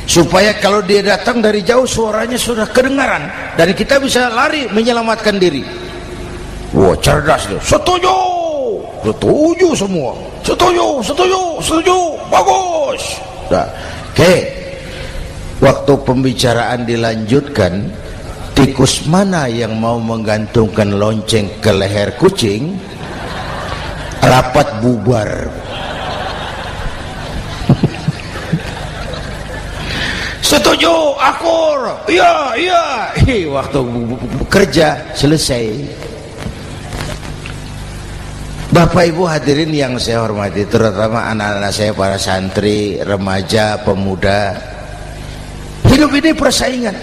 supaya kalau dia datang dari jauh suaranya sudah kedengaran dan kita bisa lari menyelamatkan diri. Wah, cerdas tuh. Setuju, setuju semua. Setuju, bagus. Nah, oke. Waktu pembicaraan dilanjutkan, tikus mana yang mau menggantungkan lonceng ke leher kucing? Rapat bubar. Setuju, akur. Iya. Waktu kerja selesai. Bapak Ibu hadirin yang saya hormati, terutama anak-anak saya, para santri, remaja, pemuda. Hidup ini persaingan.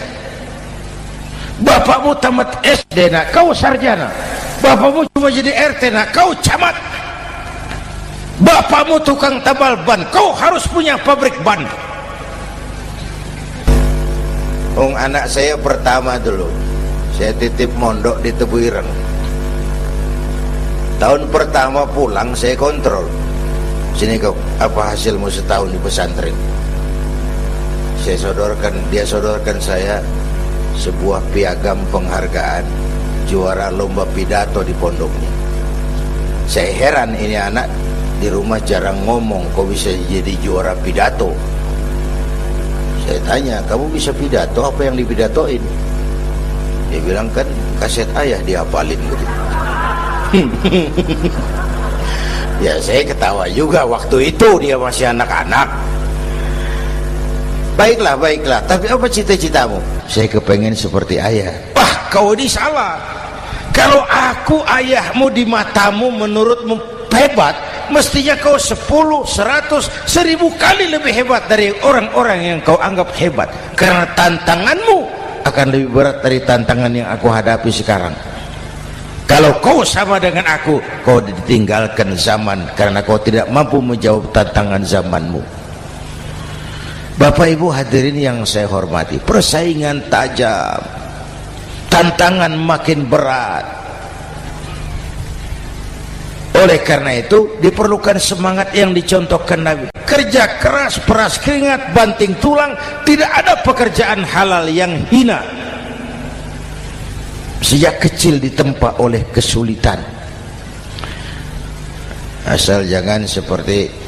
Bapakmu tamat SD nak, kau sarjana. Bapakmu cuma jadi RT nak, kau camat. Bapakmu tukang tambal ban, kau harus punya pabrik ban. Anak saya pertama dulu saya titip mondok di Tebu Ireng. Tahun pertama pulang saya kontrol, sini kau, apa hasilmu setahun di pesantren? Dia sodorkan saya sebuah piagam penghargaan juara lomba pidato di pondoknya. Saya heran, ini anak di rumah jarang ngomong, kok bisa jadi juara pidato? Saya tanya, kamu bisa pidato, apa yang dipidatoin? Dia bilang, kan kaset ayah dihafalin gitu. Ya saya ketawa juga, waktu itu dia masih anak-anak. Baiklah, tapi apa cita-citamu? Saya kepengen seperti ayah. Wah, kau ini salah. Kalau aku ayahmu di matamu menurutmu hebat, mestinya kau 10, 100, 1000 kali lebih hebat dari orang-orang yang kau anggap hebat. Karena tantanganmu akan lebih berat dari tantangan yang aku hadapi sekarang. Kalau kau sama dengan aku, kau ditinggalkan zaman karena kau tidak mampu menjawab tantangan zamanmu. Bapak Ibu hadirin yang saya hormati, persaingan tajam, tantangan makin berat. Oleh karena itu diperlukan semangat yang dicontohkan Nabi. Kerja keras, peras keringat, banting tulang, tidak ada pekerjaan halal yang hina. Sejak kecil ditempa oleh kesulitan. Asal jangan seperti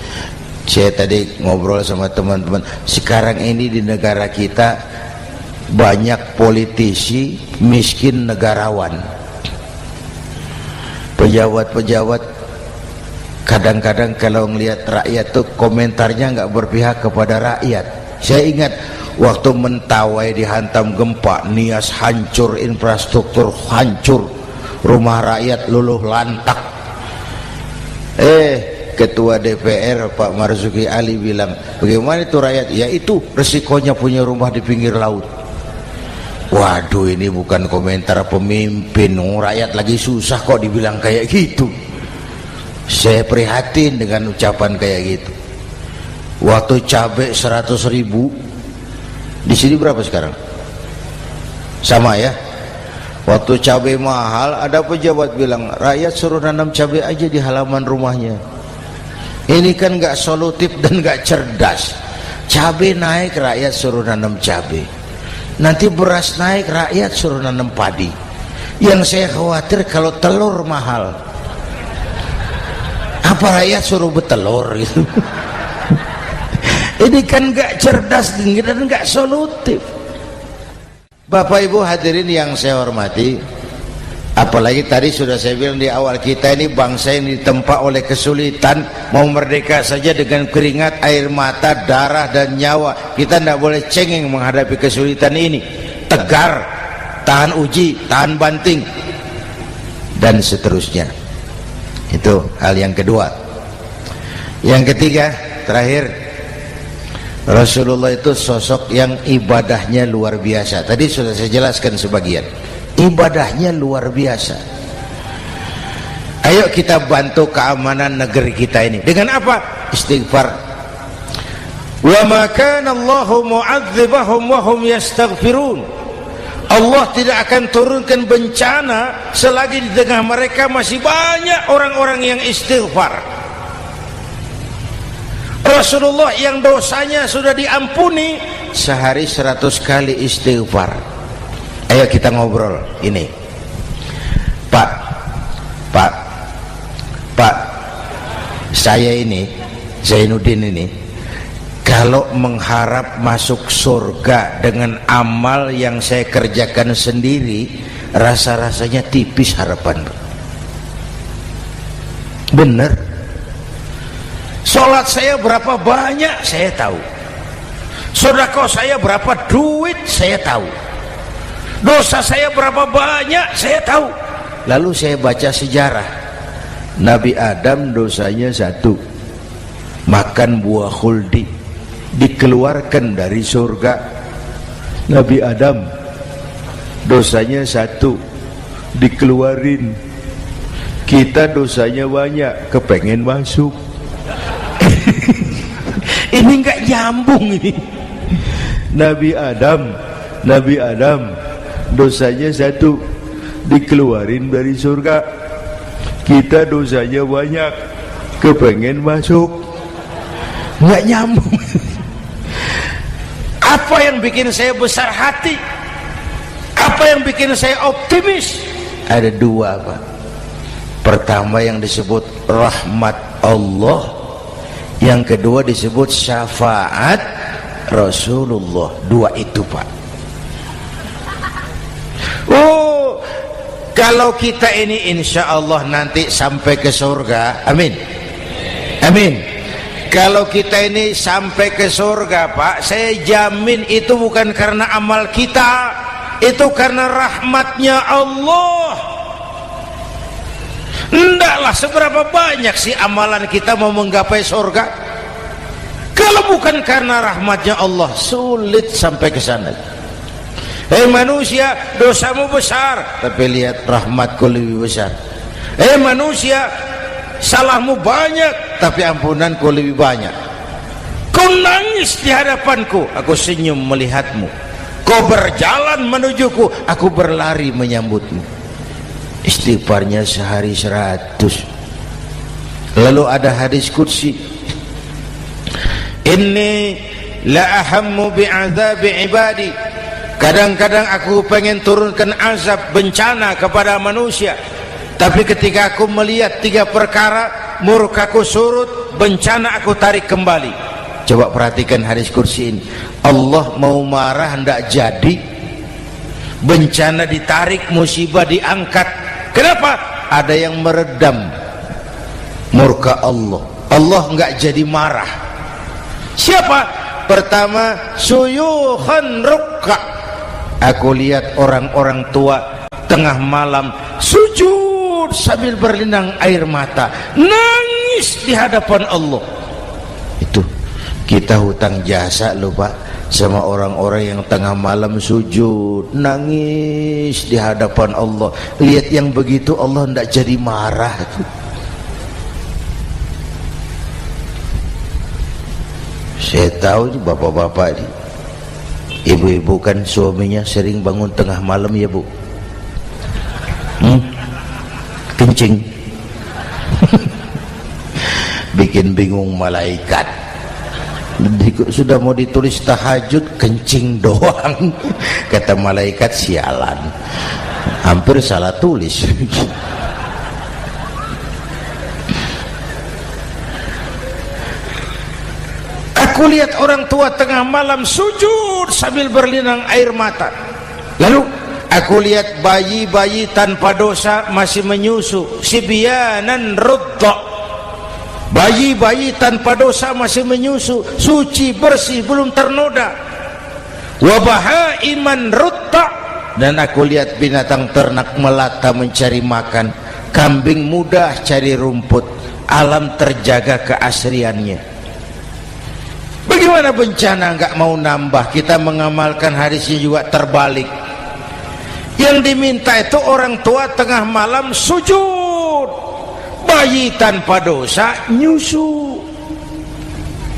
saya tadi ngobrol sama teman-teman, sekarang ini di negara kita banyak politisi miskin negarawan. Pejabat-pejabat kadang-kadang kalau ngelihat rakyat tuh komentarnya nggak berpihak kepada rakyat. Saya ingat waktu Mentawai dihantam gempa, Nias hancur, infrastruktur hancur, rumah rakyat luluh lantak. Ketua DPR Pak Marzuki Ali bilang, bagaimana itu rakyat? Ya itu resikonya punya rumah di pinggir laut. Waduh, ini bukan komentar pemimpin, rakyat lagi susah kok dibilang kayak gitu. Saya prihatin dengan ucapan kayak gitu. Waktu cabai 100.000, di sini berapa sekarang? Sama ya. Waktu cabai mahal, ada pejabat bilang, rakyat suruh nanam cabai aja di halaman rumahnya. Ini kan gak solutif dan gak cerdas. Cabai naik, rakyat suruh nanam cabai. Nanti beras naik, rakyat suruh nanam padi. Yang saya khawatir kalau telur mahal, apa rakyat suruh bertelur gitu? Ini kan gak cerdas dan gak solutif. Bapak Ibu hadirin yang saya hormati, apalagi tadi sudah saya bilang di awal, kita ini bangsa yang ditempa oleh kesulitan. Mau merdeka saja dengan keringat, air mata, darah dan nyawa. Kita tidak boleh cengeng menghadapi kesulitan ini. Tegar, tahan uji, tahan banting, dan seterusnya. Itu hal yang kedua. Yang ketiga, terakhir, Rasulullah itu sosok yang ibadahnya luar biasa. Tadi sudah saya jelaskan sebagian. Ibadahnya luar biasa. Ayo kita bantu keamanan negeri kita ini. Dengan apa? Istighfar. Wa ma kana Allahu mu'adzibahum wa hum yastaghfirun. Allah tidak akan turunkan bencana selagi di tengah mereka masih banyak orang-orang yang istighfar. Rasulullah yang dosanya sudah diampuni sehari 100 kali istighfar. Ayo kita ngobrol ini. Pak, saya ini Zainuddin ini, kalau mengharap masuk surga dengan amal yang saya kerjakan sendiri, rasa-rasanya tipis harapan. Bener. Sholat saya berapa banyak saya tahu, sedekah saya berapa duit saya tahu, dosa saya berapa banyak saya tahu. Lalu saya baca sejarah, Nabi Adam dosanya 1, makan buah khuldi, dikeluarkan dari surga. Nabi Adam dosanya 1, dikeluarin. Kita dosanya banyak, kepengen masuk. Ini enggak nyambung ini. Nabi Adam Nabi Adam dosanya satu, dikeluarin dari surga. Kita dosanya banyak, kepengen masuk, nggak nyambung. Apa yang bikin saya besar hati? Apa yang bikin saya optimis? Ada dua, Pak. Pertama yang disebut rahmat Allah, yang kedua disebut syafaat Rasulullah. Dua itu, Pak. Oh, kalau kita ini insya Allah nanti sampai ke surga, amin, amin. Kalau kita ini sampai ke surga, Pak, saya jamin itu bukan karena amal kita, itu karena rahmatnya Allah. Ndaklah seberapa banyak sih amalan kita mau menggapai surga. Kalau bukan karena rahmatnya Allah, sulit sampai ke sana. Hei manusia, dosamu besar, tapi lihat rahmatku lebih besar. Hei manusia, salahmu banyak, tapi ampunanku lebih banyak. Kau nangis di hadapanku, aku senyum melihatmu. Kau berjalan menujuku, aku berlari menyambutmu. Istighfarnya sehari 100. Lalu ada hadis qudsi, inni la ahammu bi'adzabi ibadi. Kadang-kadang aku pengen turunkan azab bencana kepada manusia, tapi ketika aku melihat 3 perkara, murkaku surut, bencana aku tarik kembali. Coba perhatikan hadis kursi ini. Allah mau marah hendak jadi, bencana ditarik, musibah diangkat. Kenapa? Ada yang meredam murka Allah. Allah enggak jadi marah. Siapa? Pertama, suyukhan rukka. Aku lihat orang-orang tua tengah malam sujud sambil berlinang air mata, nangis di hadapan Allah. Itu kita hutang jasa loh, Pak, sama orang-orang yang tengah malam sujud nangis di hadapan Allah. Lihat yang begitu Allah tidak jadi marah. Saya tahu ini bapak-bapak ini, ibu-ibu kan suaminya sering bangun tengah malam ya, Bu. Kencing. Bikin bingung malaikat. Sudah mau ditulis tahajud, kencing doang. Kata malaikat, sialan, hampir salah tulis. Aku lihat orang tua tengah malam sujud sambil berlinang air mata. Lalu aku lihat bayi-bayi tanpa dosa masih menyusu, sibyanan rudda. Bayi-bayi tanpa dosa masih menyusu, suci bersih, belum ternoda. Wa bahaiman rudda. Dan aku lihat binatang ternak melata mencari makan, kambing mudah cari rumput. Alam terjaga keasriannya. Bagaimana bencana enggak mau nambah? Kita mengamalkan hadisnya juga terbalik. Yang diminta itu orang tua tengah malam sujud, bayi tanpa dosa nyusu.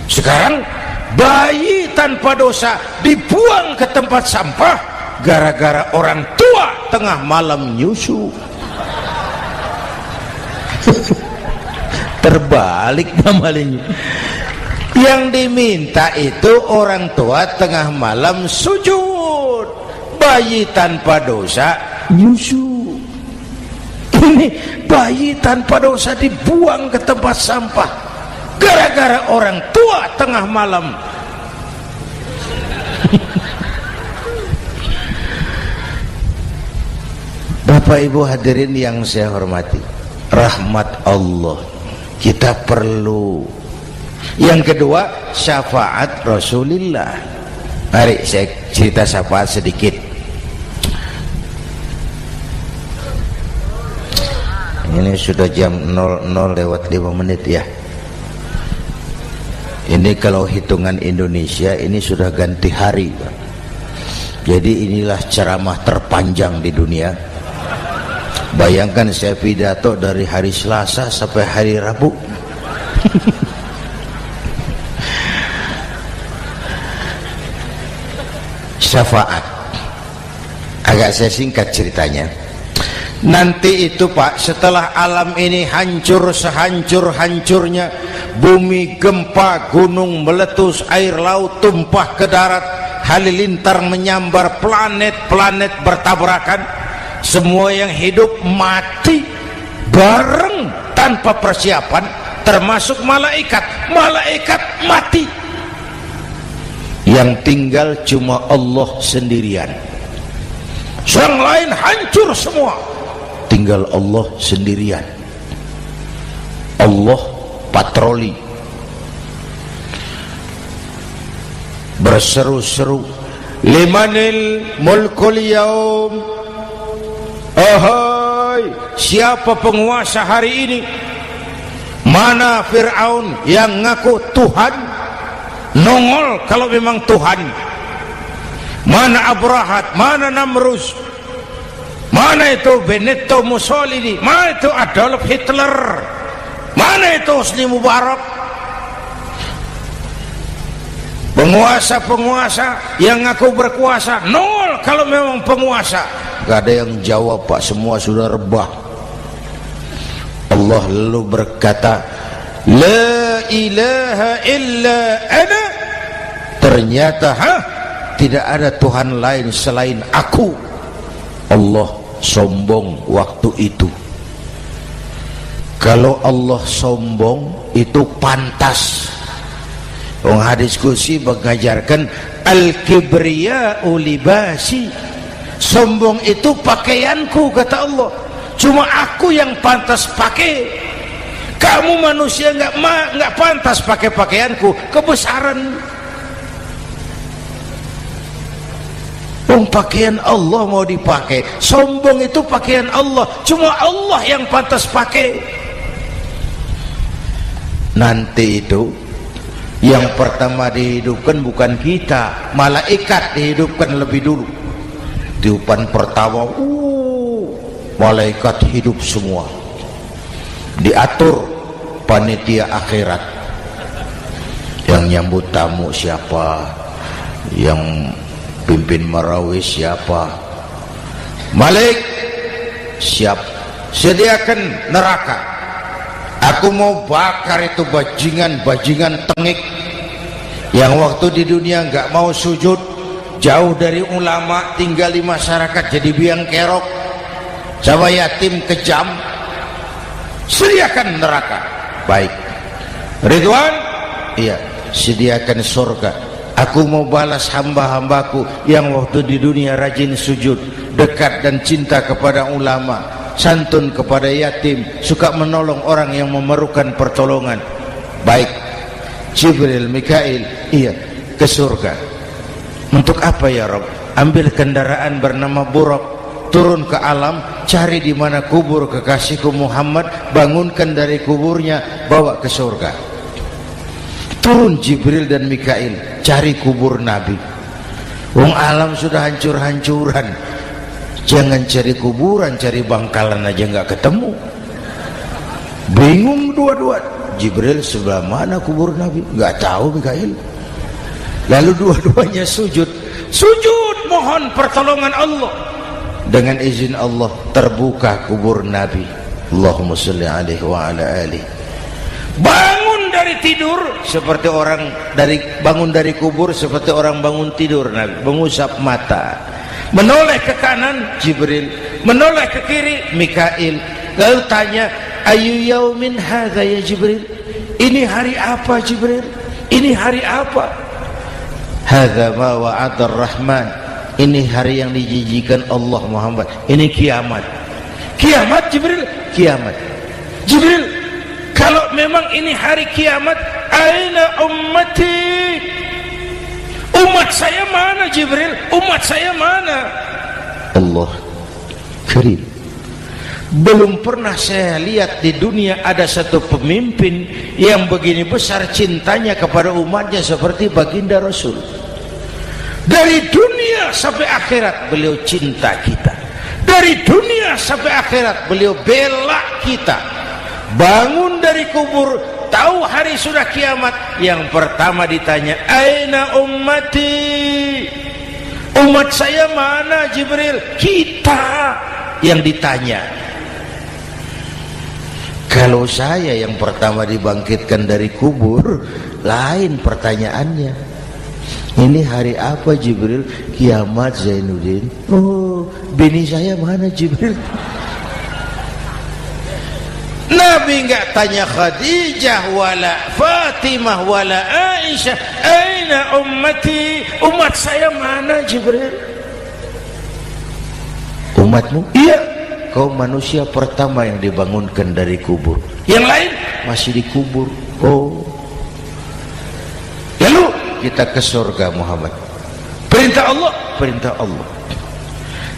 Sekarang bayi tanpa dosa dibuang ke tempat sampah gara-gara orang tua tengah malam nyusu. Terbalik namanya. Yang diminta itu orang tua tengah malam sujud, bayi tanpa dosa nyusu. Ini bayi tanpa dosa dibuang ke tempat sampah gara-gara orang tua tengah malam. Bapak Ibu hadirin yang saya hormati, rahmat Allah kita perlu. Yang kedua, syafaat Rasulullah. Mari saya cerita syafaat sedikit. Ini sudah jam 00:05 ya. Ini kalau hitungan Indonesia ini sudah ganti hari, Pak. Jadi inilah ceramah terpanjang di dunia. Bayangkan saya pidato dari hari Selasa sampai hari Rabu. Syafaat. Agak saya singkat ceritanya. Nanti itu Pak, setelah alam ini hancur sehancur-hancurnya, bumi gempa, gunung meletus, air laut tumpah ke darat, halilintar menyambar, planet-planet bertabrakan, semua yang hidup mati bareng tanpa persiapan, termasuk malaikat mati. Yang tinggal cuma Allah sendirian. Yang lain hancur semua, tinggal Allah sendirian. Allah patroli, berseru-seru, limanil mulkul yaum, ahai, siapa penguasa hari ini? Mana Fir'aun yang ngaku Tuhan? Nongol kalau memang Tuhan. Mana Abrahat, mana Namrus, mana itu Benito Mussolini, mana itu Adolf Hitler, mana itu Hosni Mubarak? Penguasa-penguasa yang ngaku berkuasa, nol kalau memang penguasa. Gak ada yang jawab Pak, semua sudah rebah. Allah lalu berkata, la ilaha illa ana. Ternyata tidak ada Tuhan lain selain aku. Allah sombong waktu itu. Kalau Allah sombong itu pantas. Hadis qudsi mengajarkan al-kibriya'u libasi, sombong itu pakaianku, kata Allah. Cuma aku yang pantas pakai. Kamu manusia nggak pantas pakai pakaianku, kebesaran. Pakaian Allah mau dipakai, sombong itu pakaian Allah, cuma Allah yang pantas pakai. Nanti itu yang pertama dihidupkan bukan kita, malaikat dihidupkan lebih dulu. Tiupan pertama, malaikat hidup semua, diatur panitia akhirat. Yang nyambut tamu siapa, yang pimpin marawis siapa, Malik siap, sediakan neraka, aku mau bakar itu bajingan tengik yang waktu di dunia nggak mau sujud, jauh dari ulama, tinggal di masyarakat jadi biang kerok, sama yatim kejam. Sediakan neraka. Baik Ridwan, iya, sediakan surga. Aku mau balas hamba-hambaku yang waktu di dunia rajin sujud, dekat dan cinta kepada ulama, santun kepada yatim, suka menolong orang yang memerlukan pertolongan. Baik Jibril, Mikail, iya, ke surga. Untuk apa ya Rob? Ambil kendaraan bernama Buraq, turun ke alam, cari di mana kubur kekasihku Muhammad, bangunkan dari kuburnya, bawa ke surga. Turun Jibril dan Mikail, cari kubur Nabi. Wong alam sudah hancur-hancuran, jangan cari kuburan, cari bangkalan aja nggak ketemu. Bingung dua-dua. Jibril sebelah mana kubur Nabi? Nggak tahu Mikail. Lalu dua-duanya sujud mohon pertolongan Allah. Dengan izin Allah terbuka kubur Nabi. Allahumma sholli alaihi wa ala alihi. Bangun dari tidur seperti orang bangun dari kubur, seperti orang bangun tidur. Nabi mengusap mata, menoleh ke kanan Jibril, menoleh ke kiri Mikail. Lalu tanya, ayu yaumin hadza ya Jibril? Ini hari apa Jibril? Ini hari apa? Hadza ma wa'ada ar-Rahman. Ini hari yang dijanjikan Allah Muhammad. Ini kiamat. Kiamat Jibril? Kiamat. Jibril, kalau memang ini hari kiamat, aina ummati? Umat saya mana Jibril? Umat saya mana? Allah karim. Belum pernah saya lihat di dunia ada satu pemimpin yang begini besar cintanya kepada umatnya seperti baginda Rasul. Dari dunia sampai akhirat beliau cinta kita. Dari dunia sampai akhirat beliau bela kita. Bangun dari kubur, tahu hari sudah kiamat, yang pertama ditanya, aina ummati? Umat saya mana Jibril? Kita yang ditanya. Kalau saya yang pertama dibangkitkan dari kubur, lain pertanyaannya. Ini hari apa Jibril? Kiamat Zainuddin. Oh, bini saya mana Jibril? Nabi enggak tanya Khadijah wala Fatimah wala Aisyah, aina ummati? Umat saya mana Jibril? Umatmu? Iya. Kau manusia pertama yang dibangunkan dari kubur. Yang lain masih dikubur. Oh. Lalu kita ke surga Muhammad. Perintah Allah, perintah Allah.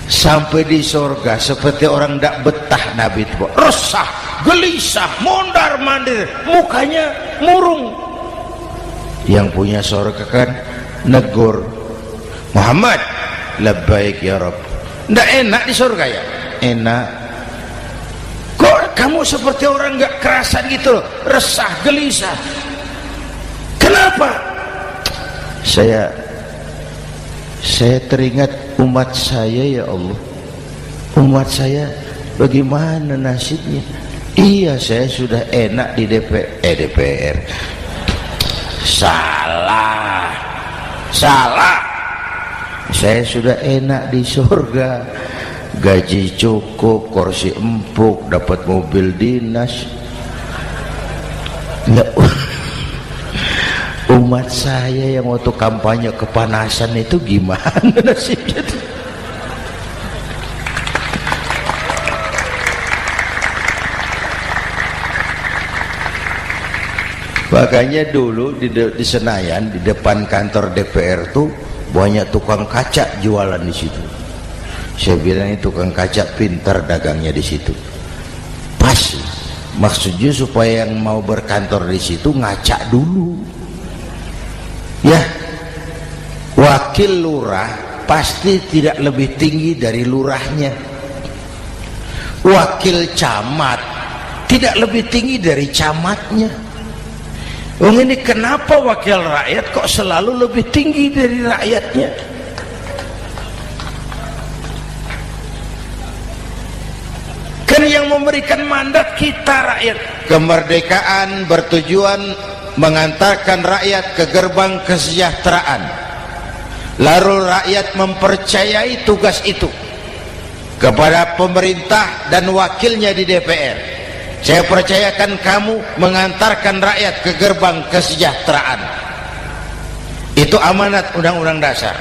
Sampai di surga seperti orang tidak betah Nabi itu, resah, gelisah, mondar mandir, mukanya murung. Yang punya surga kan negur, Muhammad, labbaik ya Rabb. Tidak enak di surga ya? Enak. Kok kamu seperti orang nggak kerasan gitu loh, resah, gelisah. Kenapa? Saya teringat umat saya ya Allah. Umat saya bagaimana nasibnya? Iya, saya sudah enak di DPR. Salah. Saya sudah enak di surga. Gaji cukup, kursi empuk, dapat mobil dinas. Nggak. Umat saya yang waktu kampanye kepanasan itu gimana nasibnya tuh? Makanya dulu di Senayan, di depan kantor DPR tuh banyak tukang kaca jualan di situ. Saya bilang ini tukang kaca pintar dagangnya di situ. Pas, maksudnya supaya yang mau berkantor di situ ngaca dulu. Ya, wakil lurah pasti tidak lebih tinggi dari lurahnya. Wakil camat tidak lebih tinggi dari camatnya. Oh, ini kenapa wakil rakyat kok selalu lebih tinggi dari rakyatnya? Kan yang memberikan mandat kita rakyat. Kemerdekaan bertujuan mengantarkan rakyat ke gerbang kesejahteraan. Lalu rakyat mempercayai tugas itu kepada pemerintah dan wakilnya di DPR. Saya percayakan kamu mengantarkan rakyat ke gerbang kesejahteraan. Itu amanat Undang-Undang Dasar.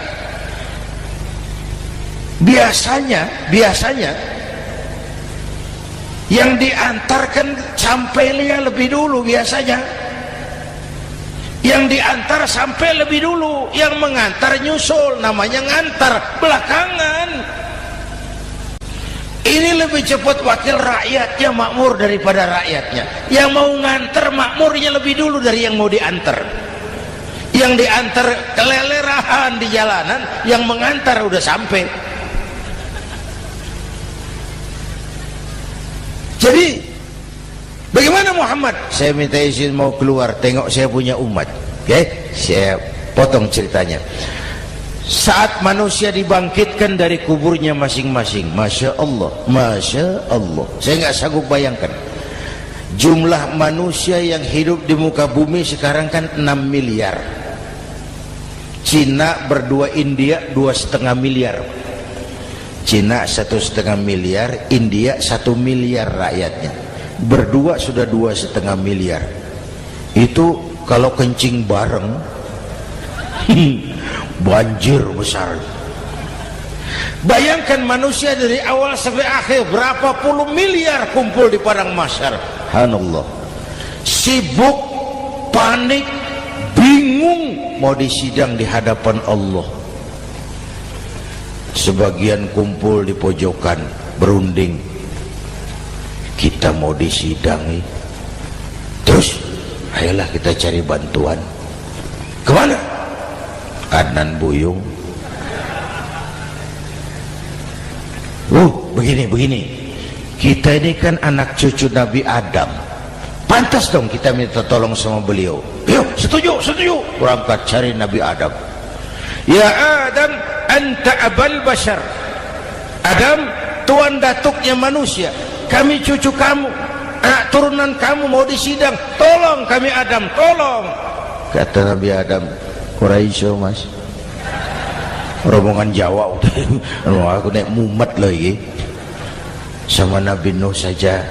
Biasanya yang diantarkan sampainya lebih dulu biasanya. Yang diantar sampai lebih dulu, yang mengantar nyusul, namanya ngantar belakangan. Ini lebih cepat wakil rakyatnya makmur daripada rakyatnya. Yang mau ngantar makmurnya lebih dulu dari yang mau diantar. Yang diantar kelelerahan di jalanan, yang mengantar udah sampai. Jadi bagaimana Muhammad? Saya minta izin mau keluar, tengok saya punya umat. Oke, saya potong ceritanya. Saat manusia dibangkitkan dari kuburnya masing-masing, Masya Allah, Masya Allah, saya nggak sanggup bayangkan jumlah manusia yang hidup di muka bumi sekarang kan 6 miliar. Cina berdua, India 2,5 miliar. Cina 1,5 miliar, India 1 miliar rakyatnya. Berdua sudah 2,5 miliar. Itu kalau kencing bareng banjir besar. Bayangkan manusia dari awal sampai akhir berapa puluh miliar kumpul di padang mahsyar. Subhanallah. Sibuk, panik, bingung mau disidang di hadapan Allah. Sebagian kumpul di pojokan berunding, kita mau disidangi. Terus ayolah kita cari bantuan. Kemana? Adnan Buyung. Begini. Kita ini kan anak cucu Nabi Adam. Pantas dong kita minta tolong sama beliau. Yuk, setuju. Berangkat cari Nabi Adam. Ya Adam, anta abal bashar. Adam, tuan datuknya manusia, kami cucu kamu, anak turunan kamu mau disidang, tolong kami Adam, tolong. Kata Nabi Adam, Quraisy mas, rombongan Jawa udah aku naik mumet lagi sama Nabi Nuh saja.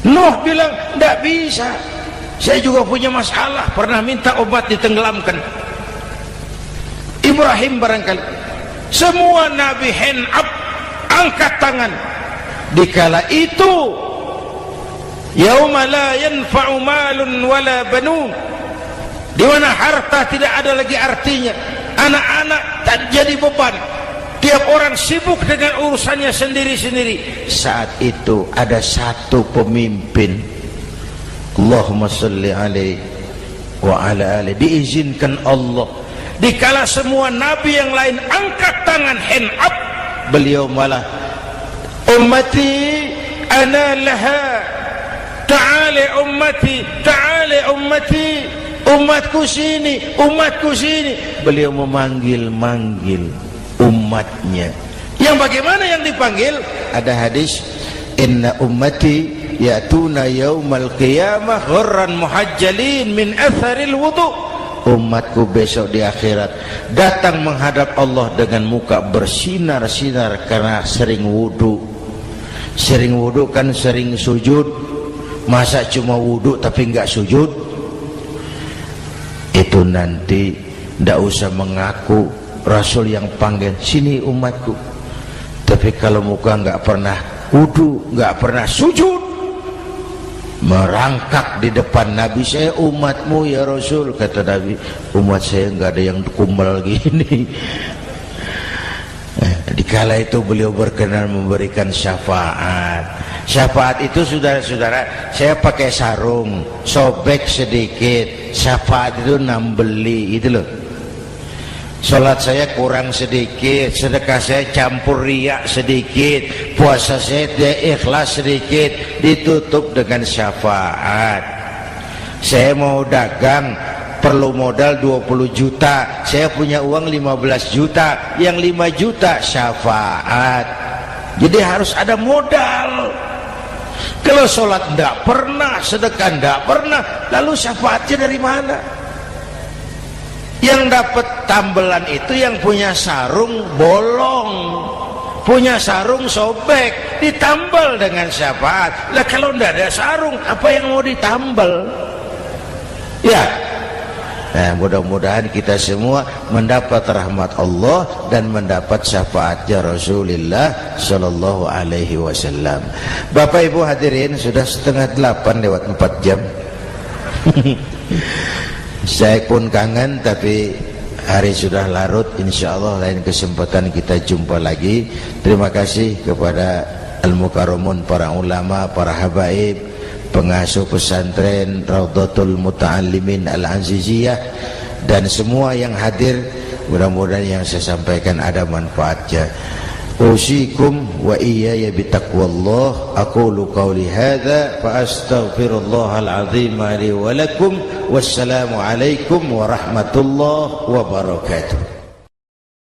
Nuh bilang tidak bisa, saya juga punya masalah, pernah minta obat ditenggelamkan. Ibrahim barangkali, semua Nabi hand up, angkat tangan. Dikala itu yauma la yanfa'u malun wala banun, di mana harta tidak ada lagi artinya, anak-anak tak jadi beban, tiap orang sibuk dengan urusannya sendiri-sendiri. Saat itu ada satu pemimpin, Allahumma salli alaihi wa ala alihi, diizinkan Allah. Dikala semua nabi yang lain angkat tangan hand up, beliau malah ummati ana laha, ta'ali ummati, ta'ali ummati, umatku sini, umatku sini. Beliau memanggil-manggil umatnya. Yang bagaimana yang dipanggil? Ada hadis, inna ummati ya'tuna yaumal qiyamah ghurran muhajjalin min atharil wudu. Umatku besok di akhirat datang menghadap Allah dengan muka bersinar-sinar karena sering wudu. Sering wudu kan sering sujud, masa cuma wudu tapi enggak sujud? Itu nanti ndak usah mengaku Rasul yang panggil, sini umatku. Tapi kalau muka enggak pernah wudu, enggak pernah sujud, merangkak di depan Nabi, saya umatmu ya Rasul. Kata Nabi, umat saya enggak ada yang kumbal gini. Dikala itu beliau berkenan memberikan syafaat. Syafaat itu saudara-saudara, saya pakai sarung, sobek sedikit, syafaat itu nambeli itu loh. Salat saya kurang sedikit, sedekah saya campur riak sedikit, puasa saya tidak ikhlas sedikit, ditutup dengan syafaat. Saya mau dagang, perlu modal 20 juta, saya punya uang 15 juta, yang 5 juta syafaat. Jadi harus ada modal. Kalau sholat tidak pernah, sedekah tidak pernah, lalu syafaatnya dari mana? Yang dapat tambelan itu yang punya sarung bolong, punya sarung sobek, ditambal dengan syafaat. Lah kalau tidak ada sarung, apa yang mau ditambal? Ya. Nah, mudah-mudahan kita semua mendapat rahmat Allah dan mendapat syafaatnya Rasulullah Shallallahu Alaihi Wasallam. Bapak Ibu hadirin, sudah 7:30 lewat 4 jam. Saya pun kangen, tapi hari sudah larut. Insya Allah lain kesempatan kita jumpa lagi. Terima kasih kepada Al-Mukarramun, para ulama, para habaib, pengasuh pesantren Raudhatul Muta'allimin Al-Aziziyah, dan semua yang hadir. Mudah-mudahan yang saya sampaikan ada manfaatnya. Usikum wa iyaya bitaqwallah. Aqulu qawli hadza fa astaghfirullahal azim li wa lakum. Wassalamu alaikum warahmatullahi wabarakatuh.